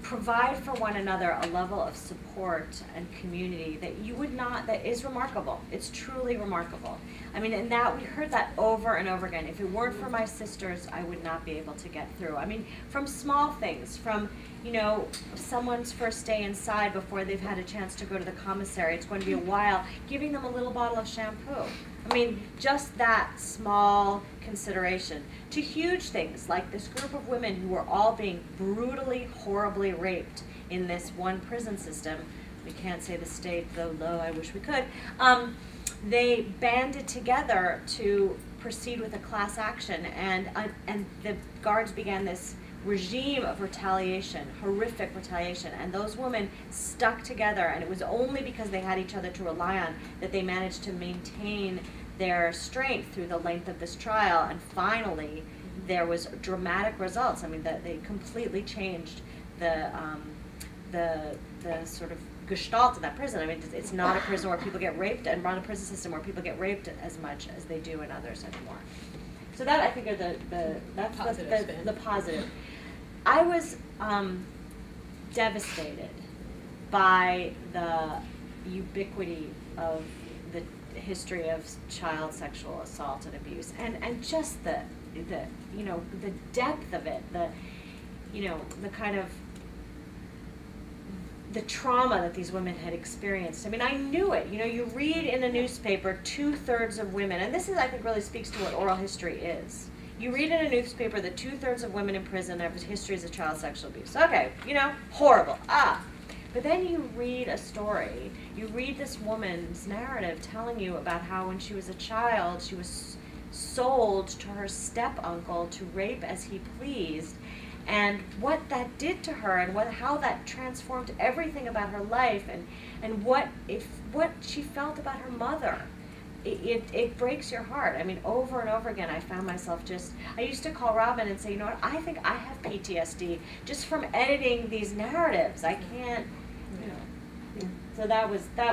provide for one another a level of support and community that you would not, that is remarkable. It's truly remarkable. I mean, and that, we heard that over and over again. If it weren't for my sisters, I would not be able to get through. I mean, from small things, from, you know, someone's first day inside before they've had a chance to go to the commissary, it's going to be a while, giving them a little bottle of shampoo. I mean, just that small consideration, to huge things like this group of women who were all being brutally, horribly raped in this one prison system. We can't say the state, though low, I wish we could. They banded together to proceed with a class action, and the guards began this regime of retaliation, horrific retaliation, and those women stuck together, and it was only because they had each other to rely on that they managed to maintain their strength through the length of this trial, and finally there was dramatic results. I mean, they completely changed the sort of gestalt of that prison. I mean, it's not a prison where people get raped, and not a prison system where people get raped as much as they do in others anymore. So that, I think, are the positive. I was devastated by the ubiquity of the history of child sexual assault and abuse, and just the you know, the depth of it, the, you know, the kind of the trauma that these women had experienced. I mean, I knew it. You know, you read in a newspaper 2/3 of women, and this is, I think, really speaks to what oral history is. You read in a newspaper that 2/3 of women in prison have histories of child sexual abuse. Okay, you know, horrible. But then you read a story, you read this woman's narrative telling you about how when she was a child, she was sold to her step-uncle to rape as he pleased, and what that did to her, and how that transformed everything about her life, and what she felt about her mother. It breaks your heart. I mean, over and over again, I found myself I used to call Robin and say, you know what, I think I have PTSD just from editing these narratives. I can't, you know. So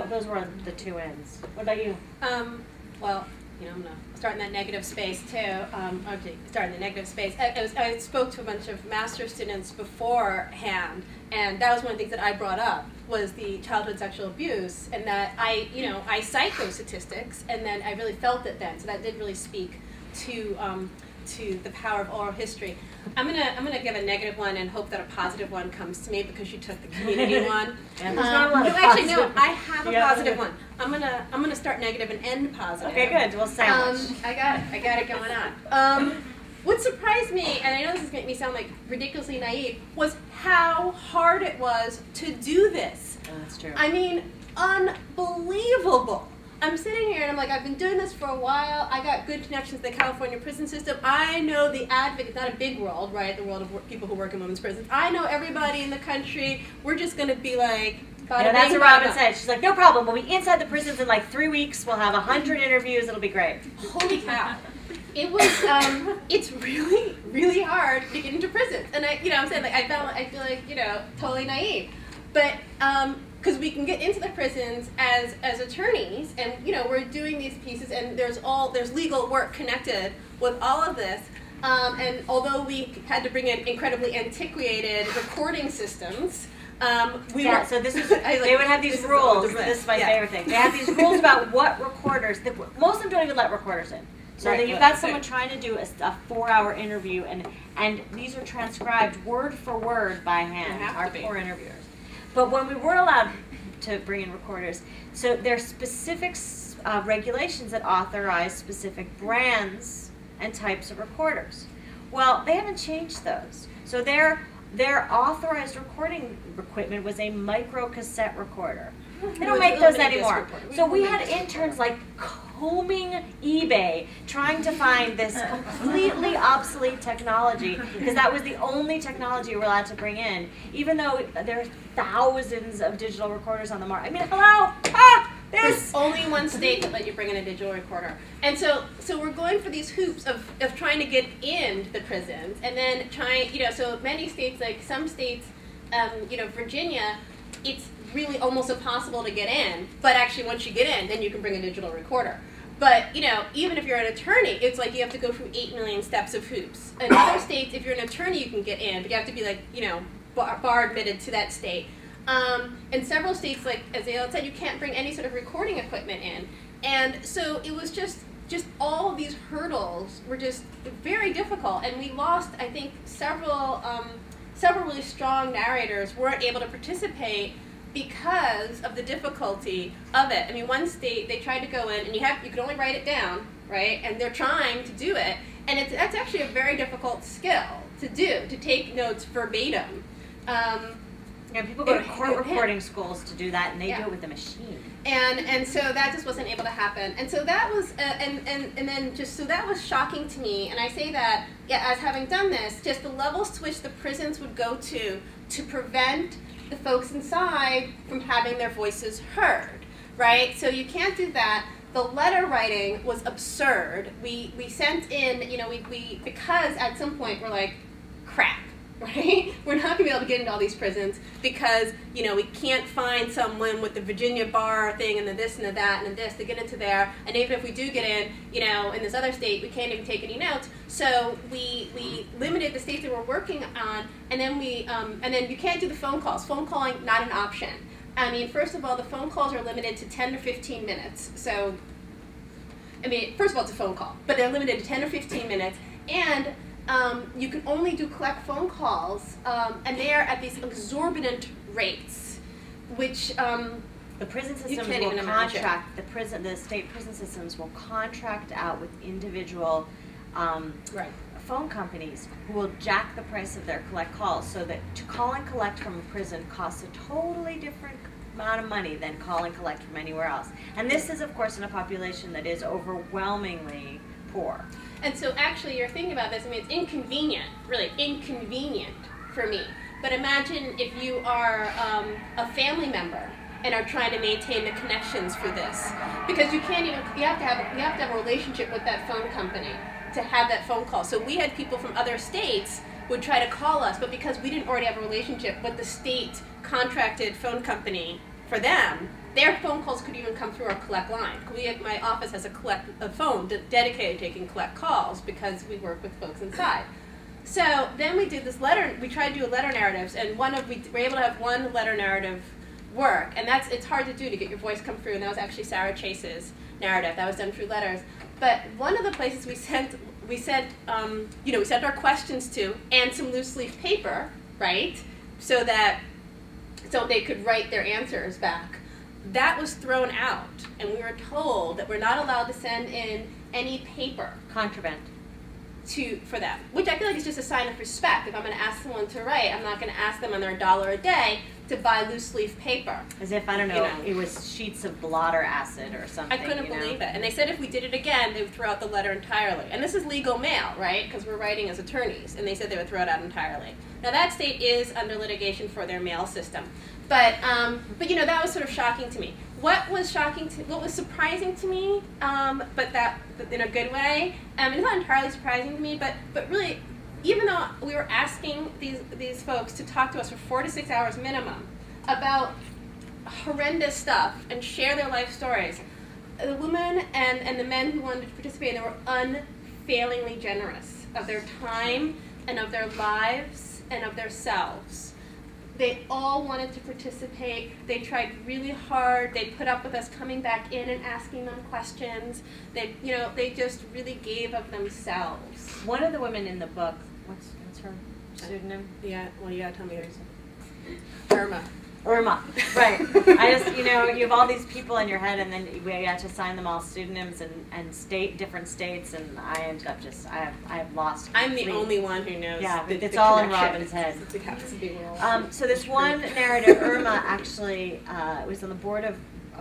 those were the two ends. What about you? Well, you know, I'm gonna start in that negative space too. Start in the negative space. I spoke to a bunch of master's students beforehand, and that was one of the things that I brought up, was the childhood sexual abuse, and that I cite those statistics, and then I really felt it then. So that did really speak to the power of oral history. I'm gonna give a negative one and hope that a positive one comes to me, because you took the community one. Actually, no, I have a positive one. I'm gonna start negative and end positive. Okay, good. We'll sandwich. I got it going on. What surprised me, and I know this is going to make me sound like ridiculously naive, was how hard it was to do this. Oh, that's true. I mean, unbelievable. I'm sitting here and I'm like, I've been doing this for a while. I got good connections to the California prison system. I know the advocates, not a big world, right? The world of people who work in women's prisons. I know everybody in the country. We're just going to be like, that's what Robin said. She's like, no problem. We'll be inside the prisons in like 3 weeks. We'll have 100 interviews. It'll be great. Holy cow. It was, it's really, really hard to get into prisons. And I'm saying, like, I feel like, totally naive. But, because we can get into the prisons as attorneys, and, we're doing these pieces, and there's legal work connected with all of this. And although we had to bring in incredibly antiquated recording systems, so this is, they would have these rules. This is my favorite thing. They have these rules about what recorders, most of them don't even let recorders in. So that you've got someone trying to do a 4-hour interview, and these are transcribed word for word by hand, our poor interviewers. But when we weren't allowed to bring in recorders, so there are specific regulations that authorize specific brands and types of recorders. Well, they haven't changed those. So their authorized recording equipment was a micro cassette recorder. They don't make those anymore. So we had interns like combing eBay trying to find this completely obsolete technology, because that was the only technology we were allowed to bring in, even though there are thousands of digital recorders on the market. I mean, hello? There's only one state that let you bring in a digital recorder. And so we're going for these hoops of trying to get into the prisons, and then so many states, like some states, Virginia, it's really almost impossible to get in, but actually once you get in, then you can bring a digital recorder. But, even if you're an attorney, it's like you have to go through 8 million steps of hoops. In other states, if you're an attorney, you can get in, but you have to be like, bar admitted to that state. In several states, like as Ayelet said, you can't bring any sort of recording equipment in. And so it was just all of these hurdles were just very difficult. And we lost, I think, several really strong narrators weren't able to participate because of the difficulty of it. I mean, one state, they tried to go in, and you can only write it down, right? And they're trying to do it. And that's actually a very difficult skill to do, to take notes verbatim. Yeah, people go to court recording schools to do that, and they do it with a machine. And so that just wasn't able to happen. And so that was, so that was shocking to me. And I say that, as having done this, just the levels to which the prisons would go to prevent the folks inside from having their voices heard, right? So you can't do that. The letter writing was absurd. We sent in, because at some point we're like, crap. Right? We're not going to be able to get into all these prisons because, we can't find someone with the Virginia bar thing and the this and the that and the this to get into there. And even if we do get in, in this other state, we can't even take any notes. So we limited the states that we're working on, and then and then you can't do the phone calls. Phone calling, not an option. I mean, first of all, the phone calls are limited to 10 to 15 minutes. So, I mean, first of all, it's a phone call, but they're limited to 10 or 15 minutes. And you can only collect phone calls, and they are at these exorbitant rates, which the prison systems will contract. The state prison systems will contract out with individual phone companies who will jack the price of their collect calls, so that to call and collect from a prison costs a totally different amount of money than call and collect from anywhere else. And this is, of course, in a population that is overwhelmingly poor. And so actually you're thinking about this, I mean, it's inconvenient, really inconvenient for me. But imagine if you are a family member and are trying to maintain the connections for this. Because you can't even, you have to have a relationship with that phone company to have that phone call. So we had people from other states would try to call us, but because we didn't already have a relationship with the state contracted phone company for them, their phone calls could even come through our collect line. My office has a phone dedicated to taking collect calls because we work with folks inside. So then we did this letter. We tried to do letter narratives, and we were able to have one letter narrative work, and it's hard to do to get your voice come through. And that was actually Sarah Chase's narrative that was done through letters. But one of the places we sent our questions to, and some loose leaf paper, right, so they could write their answers back. That was thrown out, and we were told that we're not allowed to send in any paper. Contraband. For them, which I feel like is just a sign of respect. If I'm going to ask someone to write, I'm not going to ask them on their $1 a day to buy loose leaf paper. As if, I don't know, it was sheets of blotter acid or something. I couldn't believe it. And they said if we did it again, they would throw out the letter entirely. And this is legal mail, right? Because we're writing as attorneys. And they said they would throw it out entirely. Now that state is under litigation for their mail system. But that was sort of shocking to me. What was surprising to me, but in a good way, it's not entirely surprising to me, but really, even though we were asking these folks to talk to us for 4 to 6 hours minimum about horrendous stuff and share their life stories, the women and the men who wanted to participate, they were unfailingly generous of their time and of their lives and of their selves. They all wanted to participate. They tried really hard. They put up with us coming back in and asking them questions. They just really gave of themselves. One of the women in the book, what's her pseudonym? Yeah, well, you gotta tell me hers. Irma. Irma, right. I just, you have all these people in your head, and then we had to assign them all pseudonyms and different states, and I ended up I have lost. I'm the only one who knows. Yeah, it's all in Robin's head. So this one narrative, Irma, actually was on the board of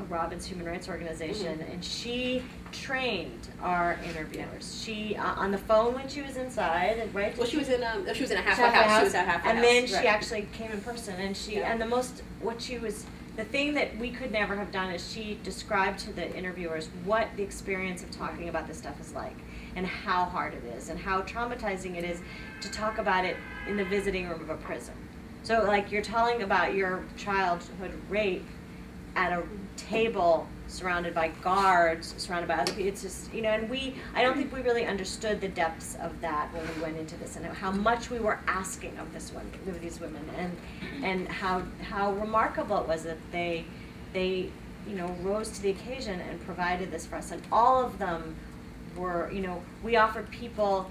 Robin's Human Rights Organization, and she trained our interviewers. She on the phone when she was inside, right? Well, she was in a halfway house. She was at halfway house, and then she actually came in person. And the thing that we could never have done is she described to the interviewers what the experience of talking about this stuff is like, and how hard it is, and how traumatizing it is to talk about it in the visiting room of a prison. So, like, you're telling about your childhood rape. at a table surrounded by guards, surrounded by other people. It's just, you know, and I don't think we really understood the depths of that when we went into this, and how much we were asking of these women, and how remarkable it was that they you know, rose to the occasion and provided this for us. And all of them were, you know, we offered people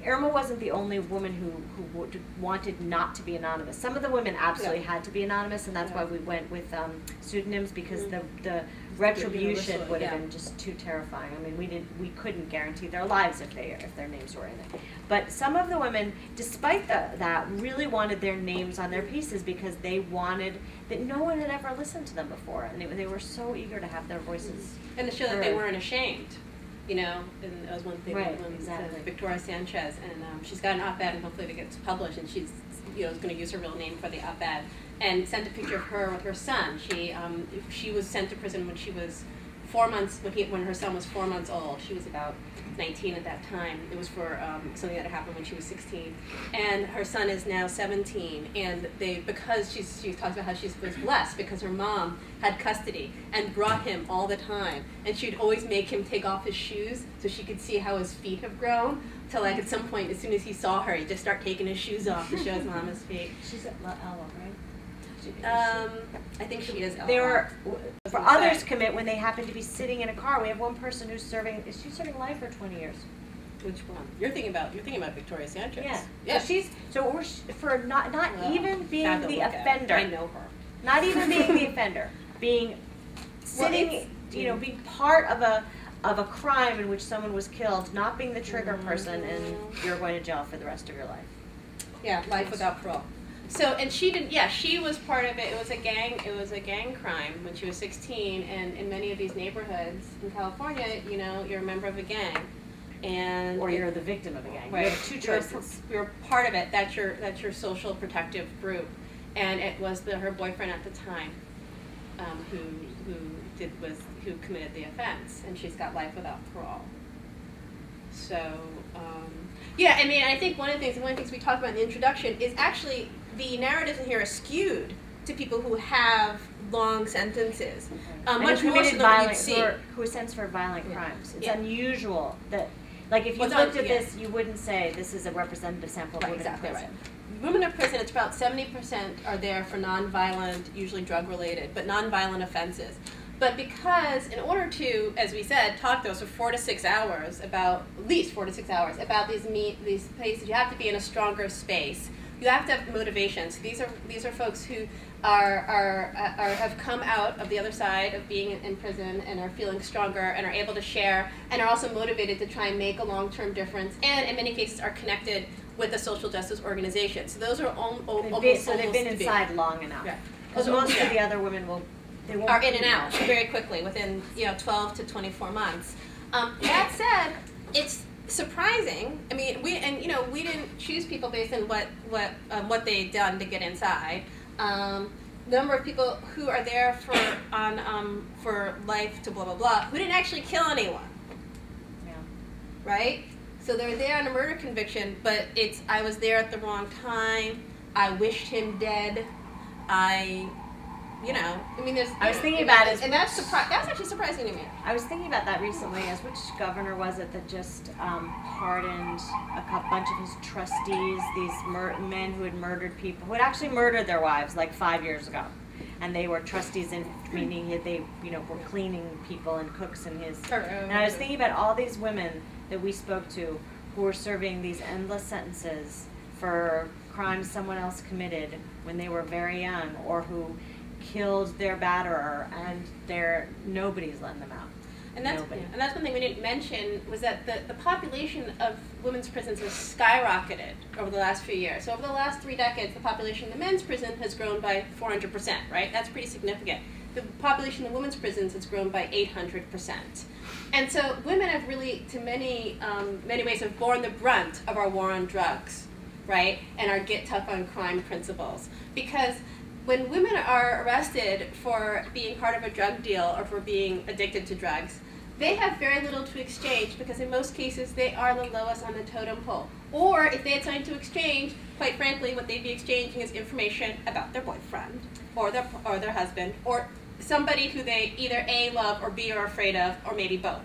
Irma wasn't the only woman who wanted not to be anonymous. Some of the women absolutely had to be anonymous, and that's why we went with pseudonyms, because the retribution would have been just too terrifying. I mean, we couldn't guarantee their lives if their names were in it. But some of the women, despite that, really wanted their names on their pieces because they wanted that no one had ever listened to them before, and they were so eager to have their voices and to show that they weren't ashamed. You know, and that was one thing. Right, exactly. Victoria Sanchez, and she's got an op-ed, and hopefully it gets published. And she's, you know, is going to use her real name for the op-ed, and sent a picture of her with her son. She was sent to prison when she was 4 months. When her son was 4 months old, she was about 19 at that time. It was for something that happened when she was 16, and her son is now 17. And because she talks about how she was blessed because her mom had custody and brought him all the time, and she'd always make him take off his shoes so she could see how his feet have grown. Till like at some point, as soon as he saw her, he'd just start taking his shoes off to show his mom his feet. She's at Ella, right? I think she is. They were, for others commit when they happen to be sitting in a car. We have one person who's is she serving life for 20 years? Which one? You're thinking about Victoria Sanchez. Yeah. Yeah. So we're for not even being the offender. I know her. Not even being the offender, being sitting, you know, being part of a crime in which someone was killed, not being the trigger person, and you're going to jail for the rest of your life. Yeah, life without parole. So, and she didn't, yeah, she was part of it. It was a gang crime when she was 16, and in many of these neighborhoods in California, you know, you're a member of a gang. Or you're the victim of a gang. Right. You have two choices. You're part of it. That's your social protective group. And it was her boyfriend at the time who committed the offense, and she's got life without parole. So, yeah, I mean, I think one of the things we talked about in the introduction is actually the narratives in here are skewed to people who have long sentences. Much more so than you'd see. Who are sentenced for violent crimes. It's unusual that, like, if you looked at this, you wouldn't say this is a representative sample of women in prison. Right. Women in prison, it's about 70% are there for nonviolent, usually drug-related, but nonviolent offenses. But because, in order to, as we said, talk to us for 4 to 6 hours about, at least 4 to 6 hours, about these places, you have to be in a stronger space. You have to have motivations. These are folks who have come out of the other side of being in prison and are feeling stronger and are able to share and are also motivated to try and make a long-term difference, and in many cases are connected with a social justice organization. So those are almost they've been inside long enough. Yeah. Because most of the other women are in and out very quickly within 12 to 24 months. That said, it's surprising. I mean, we didn't choose people based on what they'd done to get inside. Number of people who are there for life to blah blah blah who didn't actually kill anyone. Yeah. Right. So they're there on a murder conviction, but I was there at the wrong time. I wished him dead. I was thinking about it, and that's actually surprising to me. I was thinking about that recently. Which governor was it that just pardoned a bunch of his trustees, these men who had murdered people, who had actually murdered their wives like 5 years ago, and they were trustees, meaning they were cleaning people and cooks in his. And I was thinking about all these women that we spoke to who were serving these endless sentences for crimes someone else committed when they were very young, or who killed their batterer, and nobody's letting them out. And that's one thing we didn't mention, was that the population of women's prisons has skyrocketed over the last few years. So over the last 3 decades, the population in the men's prison has grown by 400%, right? That's pretty significant. The population in the women's prisons has grown by 800%. And so women have really, to many ways, have borne the brunt of our war on drugs, right? And our get tough on crime principles. Because when women are arrested for being part of a drug deal or for being addicted to drugs, they have very little to exchange, because in most cases they are the lowest on the totem pole. Or if they had something to exchange, quite frankly, what they'd be exchanging is information about their boyfriend or their husband or somebody who they either A, love, or B, are afraid of, or maybe both.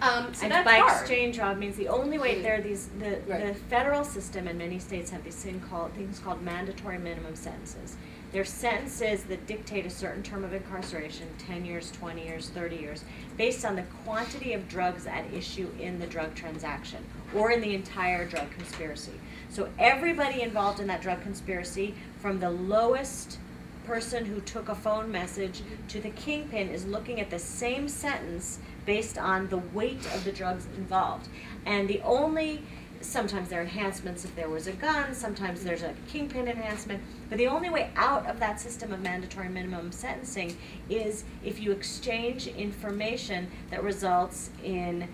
So and that's by hard. exchange, Rob, means the only way there are these, the Right. federal system in many states have these things called mandatory minimum sentences. They're sentences that dictate a certain term of incarceration, 10 years, 20 years, 30 years, based on the quantity of drugs at issue in the drug transaction or in the entire drug conspiracy. So everybody involved in that drug conspiracy, from the lowest person who took a phone message to the kingpin, is looking at the same sentence based on the weight of the drugs involved. And the only, sometimes there are enhancements if there was a gun, sometimes there's a kingpin enhancement, but the only way out of that system of mandatory minimum sentencing is if you exchange information that results in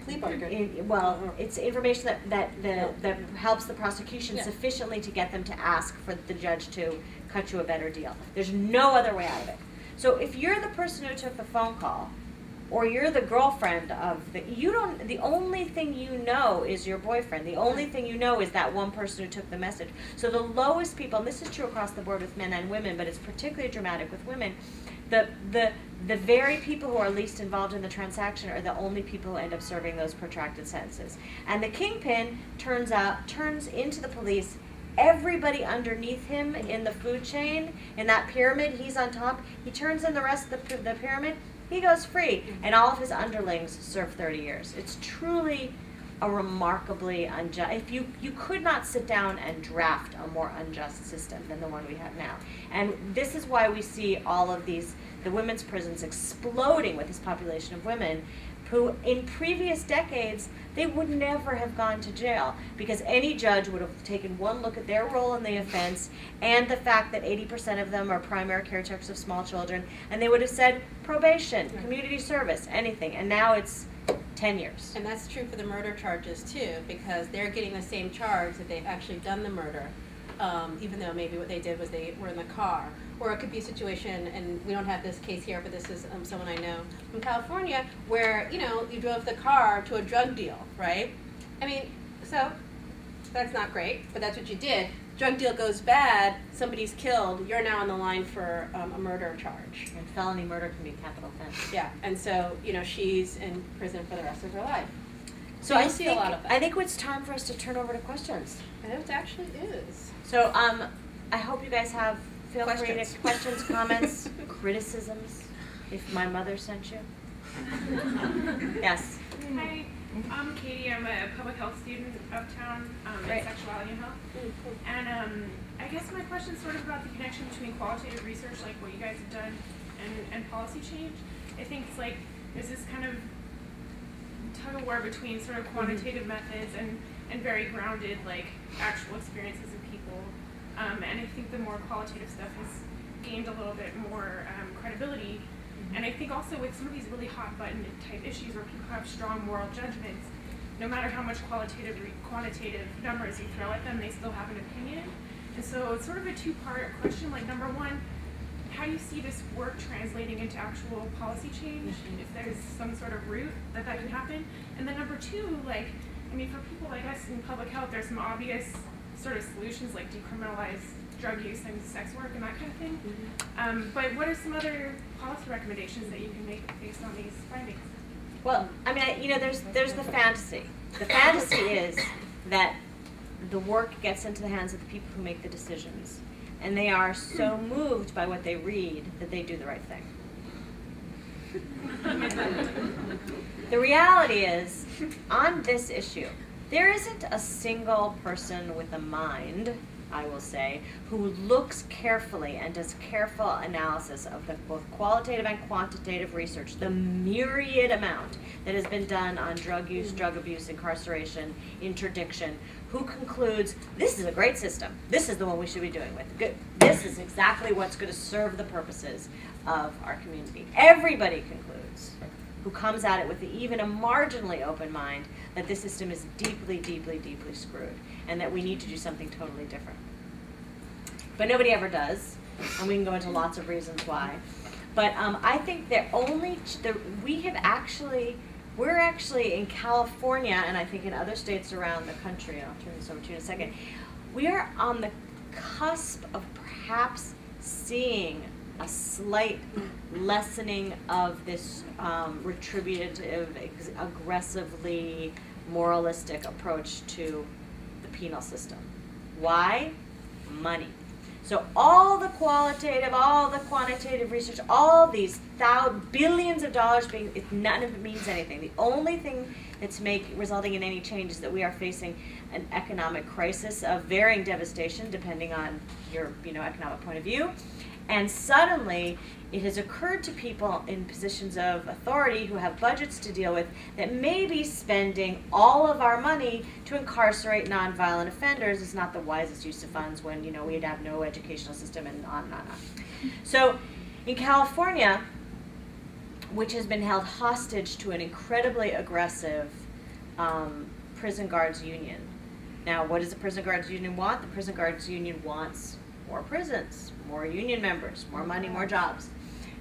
Plea bargain. it's information that helps the prosecution sufficiently to get them to ask for the judge to cut you a better deal. There's no other way out of it. So if you're the person who took the phone call, or you're the girlfriend of the only thing you know is your boyfriend. The only thing you know is that one person who took the message. So the lowest people, and this is true across the board with men and women, but it's particularly dramatic with women, the very people who are least involved in the transaction are the only people who end up serving those protracted sentences. And the kingpin turns into the police everybody underneath him in the food chain, in that pyramid, he's on top. He turns in the rest of the pyramid, he goes free, and all of his underlings serve 30 years. It's truly a remarkably unjust, if you could not sit down and draft a more unjust system than the one we have now. And this is why we see all of these, the women's prisons exploding with this population of women who in previous decades, they would never have gone to jail because any judge would have taken one look at their role in the offense and the fact that 80% of them are primary caretakers of small children, and they would have said probation, community service, anything, and now it's 10 years. And that's true for the murder charges too, because they're getting the same charge that they've actually done the murder, even though maybe what they did was they were in the car. Or it could be a situation, and we don't have this case here, but this is someone I know from California, where, you know, you drove the car to a drug deal, right? I mean, so that's not great, but that's what you did. Drug deal goes bad, somebody's killed, you're now on the line for a murder charge. And felony murder can be a capital offense. Yeah, and so, you know, she's in prison for the rest of her life. So I see a lot of that. I think it's time for us to turn over to questions. And it actually is. So I hope you guys have, feel free to Questions. questions, comments, criticisms, if my mother sent you. Yes. Hi, I'm Katie. I'm a public health student uptown in sexuality and health. And I guess my question is sort of about the connection between qualitative research, like what you guys have done, and policy change. I think it's like there's this kind of tug of war between sort of quantitative methods and very grounded, like actual experiences of people. And I think the more qualitative stuff has gained a little bit more credibility. And I think also with some of these really hot button type issues where people have strong moral judgments, no matter how much quantitative numbers you throw at them, they still have an opinion. And so it's sort of a two-part question. Like, number one, how do you see this work translating into actual policy change, if there's some sort of route that can happen? And then number two, like, I mean, for people like us in public health, there's some obvious sort of solutions like decriminalize drug use and sex work and that kind of thing. But what are some other policy recommendations that you can make based on these findings? Well, I mean, you know, there's the fantasy. The fantasy is that the work gets into the hands of the people who make the decisions, and they are so moved by what they read that they do the right thing. The reality is, on this issue, there isn't a single person with a mind, I will say, who looks carefully and does careful analysis of the both qualitative and quantitative research, the myriad amount that has been done on drug use, drug abuse, incarceration, interdiction, who concludes, this is a great system, this is the one we should be doing with. Good. This is exactly what's going to serve the purposes of our community. Everybody concludes, who comes at it with even a marginally open mind, that this system is deeply, deeply, deeply screwed, and that we need to do something totally different. But nobody ever does, and we can go into lots of reasons why. But I think that we have actually we're actually in California, and I think in other states around the country, and I'll turn this over to you in a second, we are on the cusp of perhaps seeing a slight lessening of this retributive, aggressively moralistic approach to the penal system. Why? Money. So all the qualitative, all the quantitative research, all these billions of dollars being, none of it means anything. The only thing that's resulting in any change is that we are facing an economic crisis of varying devastation depending on your economic point of view. And suddenly, it has occurred to people in positions of authority who have budgets to deal with that maybe spending all of our money to incarcerate nonviolent offenders is not the wisest use of funds when we'd have no educational system and on and on and on. So in California, which has been held hostage to an incredibly aggressive prison guards union. Now, what does the prison guards union want? The prison guards union wants more prisons, more union members, more money, more jobs.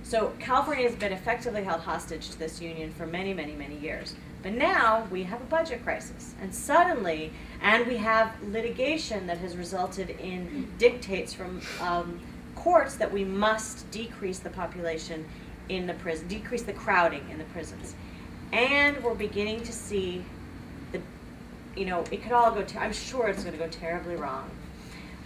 So California has been effectively held hostage to this union for many, many, many years. But now we have a budget crisis, and suddenly, and we have litigation that has resulted in dictates from courts that we must decrease the population in the prison, decrease the crowding in the prisons. And we're beginning to see it could all go, I'm sure it's going to go terribly wrong.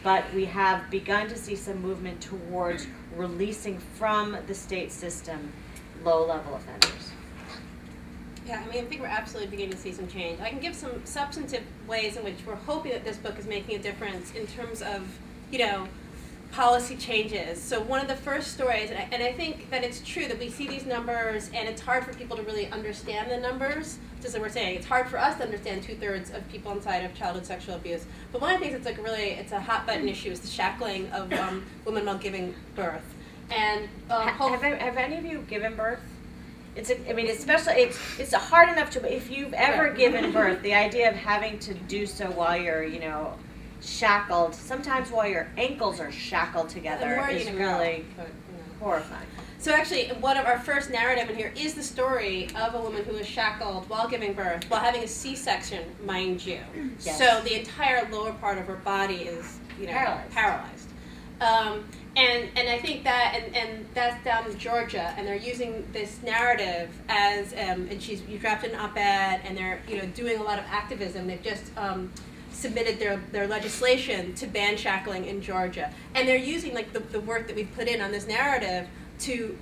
But we have begun to see some movement towards releasing from the state system low-level offenders. Yeah, I think we're absolutely beginning to see some change. I can give some substantive ways in which we're hoping that this book is making a difference in terms of, policy changes. So one of the first stories, and I think that it's true that we see these numbers, and it's hard for people to really understand the numbers. Just as we're saying, it's hard for us to understand 2/3 of people inside of childhood sexual abuse. But one of the things that's it's a hot button issue is the shackling of women while giving birth. And have any of you given birth? Especially it's hard enough to, if you've ever given birth, the idea of having to do so while you're shackled, sometimes while your ankles are shackled together, is really horrifying. So actually, one of our first narrative in here is the story of a woman who was shackled while giving birth, while having a C-section, mind you. Yes. So the entire lower part of her body is paralyzed. And I think that, and that's down in Georgia, and they're using this narrative as, and she's drafted an op-ed, and they're doing a lot of activism. They've just submitted their legislation to ban shackling in Georgia, and they're using the work that we've put in on this narrative to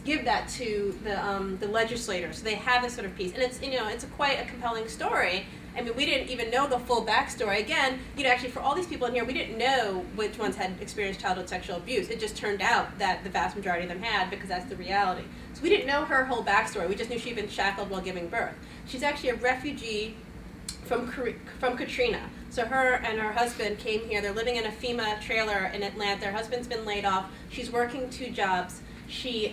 give that to the legislators. So they have this sort of piece, and it's quite a compelling story. We didn't even know the full backstory. Again, actually for all these people in here, we didn't know which ones had experienced childhood sexual abuse. It just turned out that the vast majority of them had, because that's the reality. So we didn't know her whole backstory. We just knew she'd been shackled while giving birth. She's actually a refugee from Katrina. So her and her husband came here. They're living in a FEMA trailer in Atlanta. Their husband's been laid off. She's working 2 jobs. She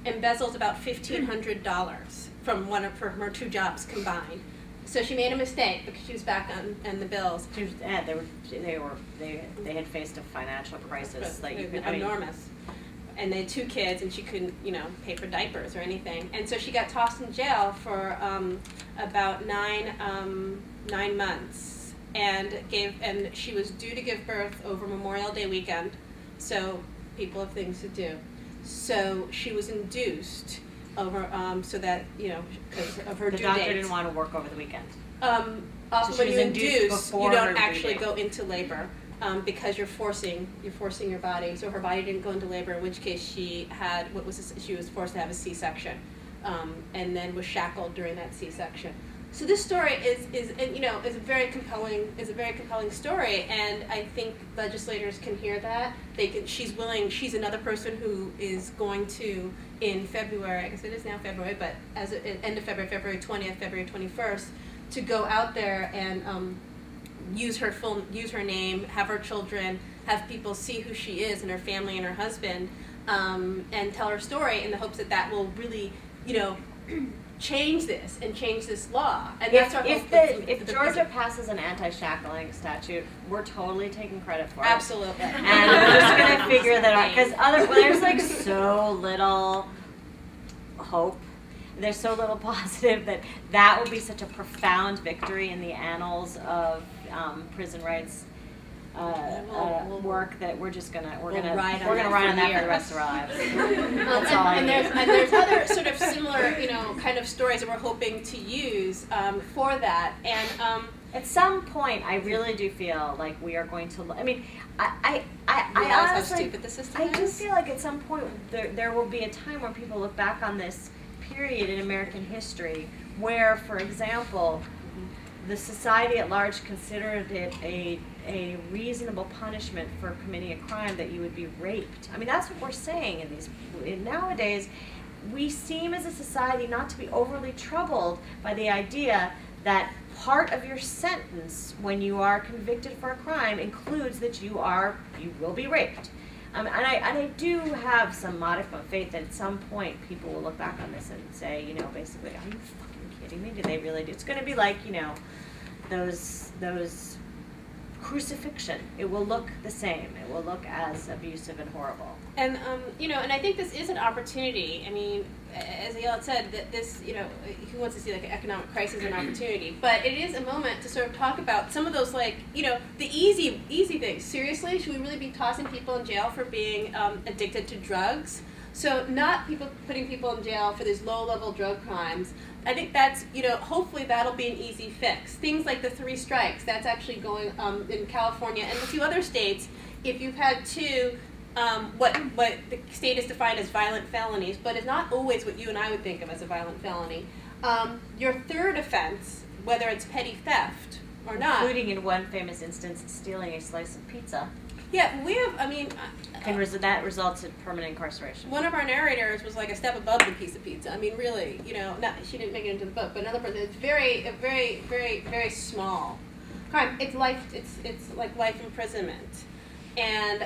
embezzles about $1,500 from one of her 2 jobs combined. So she made a mistake because she was back on the bills. They had faced a financial crisis, enormous. And they had 2 kids, and she couldn't, pay for diapers or anything. And so she got tossed in jail for about 9 months, and she was due to give birth over Memorial Day weekend. So people have things to do. So she was induced over, so that, because of her due date. The doctor didn't want to work over the weekend. Often when you induce, you don't actually go into labor. Because you're forcing your body. So her body didn't go into labor, in which case she had she was forced to have a C-section, and then was shackled during that C-section. So this story is a very compelling story, and I think legislators can hear that. She's another person who is going to, in February, I guess it is now February, but as end of February, February 20th, February 21st, to go out there and use her name, have her children, have people see who she is and her family and her husband, and tell her story in the hopes that will really, change this and change this law. And if Georgia passes an anti-shackling statute, we're totally taking credit for it. Absolutely. And we're just going to figure that out, because there's so little hope. there's so little positive that will be such a profound victory in the annals of prison rights work that we're gonna ride on that for the rest of our lives. That's all and there's other sort of similar, kind of stories that we're hoping to use for that. And at some point, I really do feel like we are going to. I mean, I realize honestly, how stupid the system I is. do feel like at some point there will be a time when people look back on this period in American history where, for example, the society at large considered it a reasonable punishment for committing a crime that you would be raped. I mean, that's what we're saying nowadays. We seem as a society not to be overly troubled by the idea that part of your sentence when you are convicted for a crime includes that you will be raped. And I do have some modicum of faith that at some point people will look back on this and say, basically, are you fucking kidding me? Did they really do? It's going to be like, those crucifixion. It will look the same. It will look as abusive and horrible. And and I think this is an opportunity. I mean, as Ayelet said, that this, who wants to see like an economic crisis an opportunity? But it is a moment to sort of talk about some of those the easy things. Seriously, should we really be tossing people in jail for being addicted to drugs? So not putting people in jail for these low-level drug crimes. I think that's, hopefully that'll be an easy fix. Things like the 3 strikes, that's actually going in California and a few other states. If you've had 2, what the state is defined as violent felonies, but it's not always what you and I would think of as a violent felony. Your 3rd offense, whether it's petty theft or not. Including in one famous instance, stealing a slice of pizza. Yeah, we have, that results in permanent incarceration. One of our narrators was like a step above the piece of pizza. I mean, really, she didn't make it into the book, but another person, it's very, very, very, very small crime. It's like life imprisonment. And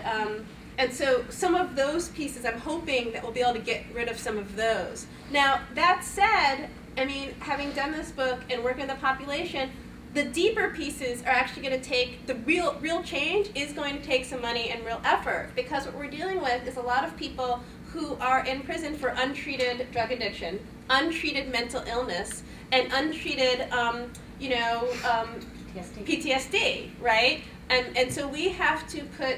so some of those pieces, I'm hoping that we'll be able to get rid of some of those. Now, that said, I mean, having done this book and working with the population, the deeper pieces are actually going to take, the real change is going to take some money and real effort, because what we're dealing with is a lot of people who are in prison for untreated drug addiction, untreated mental illness, and untreated, PTSD, right? And so we have to put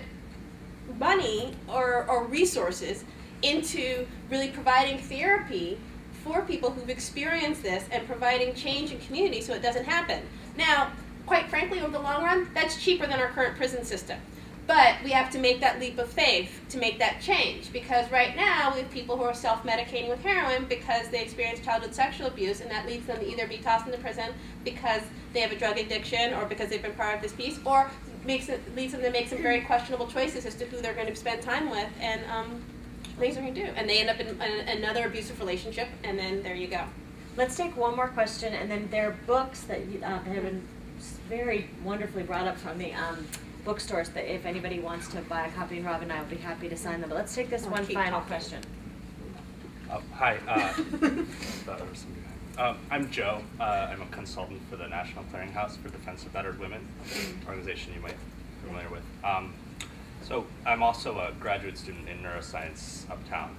money or resources into really providing therapy for people who've experienced this and providing change in community so it doesn't happen. Now, quite frankly, over the long run, that's cheaper than our current prison system. But we have to make that leap of faith to make that change, because right now we have people who are self-medicating with heroin because they experienced childhood sexual abuse, and that leads them to either be tossed into prison because they have a drug addiction or because they've been part of this piece, or leads them to make some very questionable choices as to who they're going to spend time with, and things they're going to do. And they end up in another abusive relationship, and then there you go. Let's take one more question, and then there are books that have been very wonderfully brought up from the bookstores that if anybody wants to buy a copy, and Rob and I will be happy to sign them. But let's take this one final question. Hi. I'm Joe. I'm a consultant for the National Clearinghouse for Defense of Battered Women, organization you might be familiar with. So I'm also a graduate student in neuroscience uptown.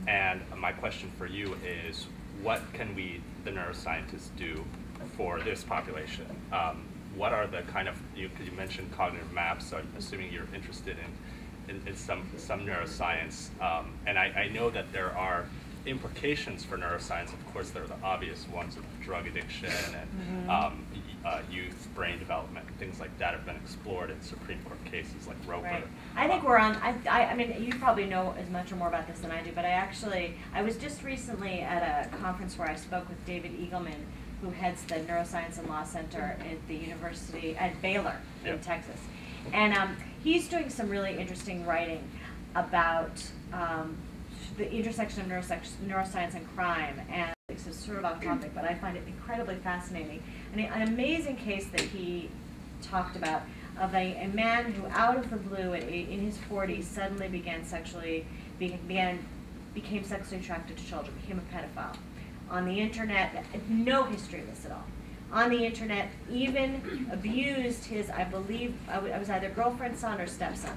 And my question for you is, what can we, the neuroscientists, do for this population? What are the kind of, because you mentioned cognitive maps, so I'm assuming you're interested in some neuroscience. And I know that there are implications for neuroscience. Of course, there are the obvious ones of drug addiction and youth brain development. Things like that have been explored in Supreme Court cases like Roper. Right. I think we're on, I mean, you probably know as much or more about this than I do, but I was just recently at a conference where I spoke with David Eagleman, who heads the Neuroscience and Law Center at the University, at Baylor in Texas. And he's doing some really interesting writing about the intersection of neuroscience and crime. And it's sort of off topic, but I find it incredibly fascinating. And an amazing case that he talked about of a man who, out of the blue, in his 40s, suddenly became sexually attracted to children, became a pedophile. On the internet, no history of this at all. On the internet, even abused his, I believe, I was either girlfriend, son, or stepson.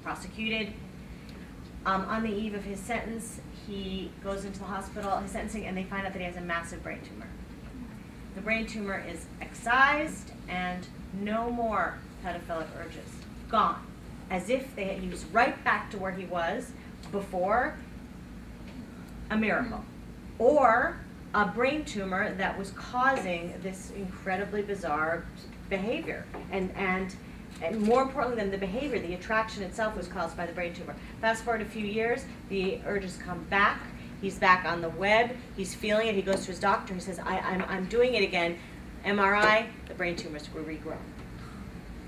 Prosecuted. On the eve of his sentence, he goes into the hospital, his sentencing, and they find out that he has a massive brain tumor. The brain tumor is excised, and no more pedophilic urges. Gone. As if he was right back to where he was before. A miracle. Or a brain tumor that was causing this incredibly bizarre behavior. And more importantly than the behavior, the attraction itself was caused by the brain tumor. Fast forward a few years, the urges come back. He's back on the web. He's feeling it. He goes to his doctor. He says, I'm doing it again. MRI, the brain tumors were regrown.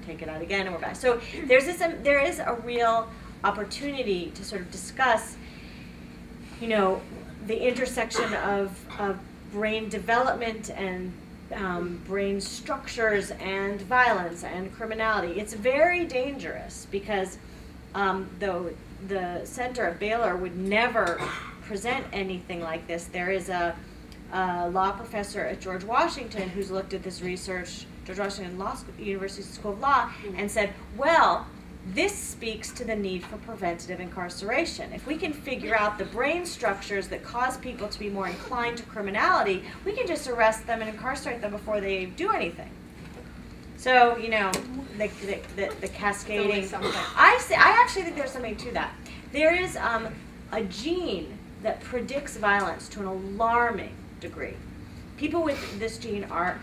Take it out again, and we're back. So there is a real opportunity to sort of discuss, you know, the intersection of brain development and brain structures and violence and criminality. It's very dangerous because though the Center of Baylor would never present anything like this, there is a law professor at George Washington who's looked at this research, George Washington University School of Law, and said, well, this speaks to the need for preventative incarceration. If we can figure out the brain structures that cause people to be more inclined to criminality, we can just arrest them and incarcerate them before they do anything. So, you know, the cascading. I actually think there's something to that. There is a gene that predicts violence to an alarming degree. People with this gene are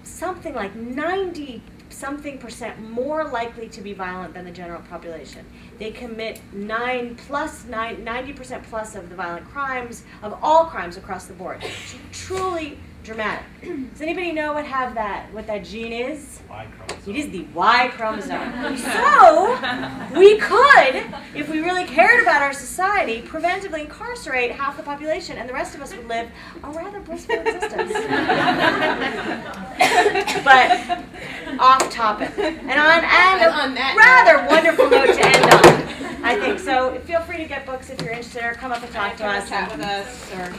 something like 90-something% more likely to be violent than the general population. They commit 90% plus of the violent crimes, of all crimes across the board. It's truly dramatic. Does anybody know what that gene is? Y chromosome. It is the Y chromosome. So, we could, if we really cared about our society, preventively incarcerate half the population, and the rest of us would live a rather blissful existence. But off topic. And on that rather wonderful note to end on, I think. So feel free to get books if you're interested, or come up and talk to us. Chat with us. Or,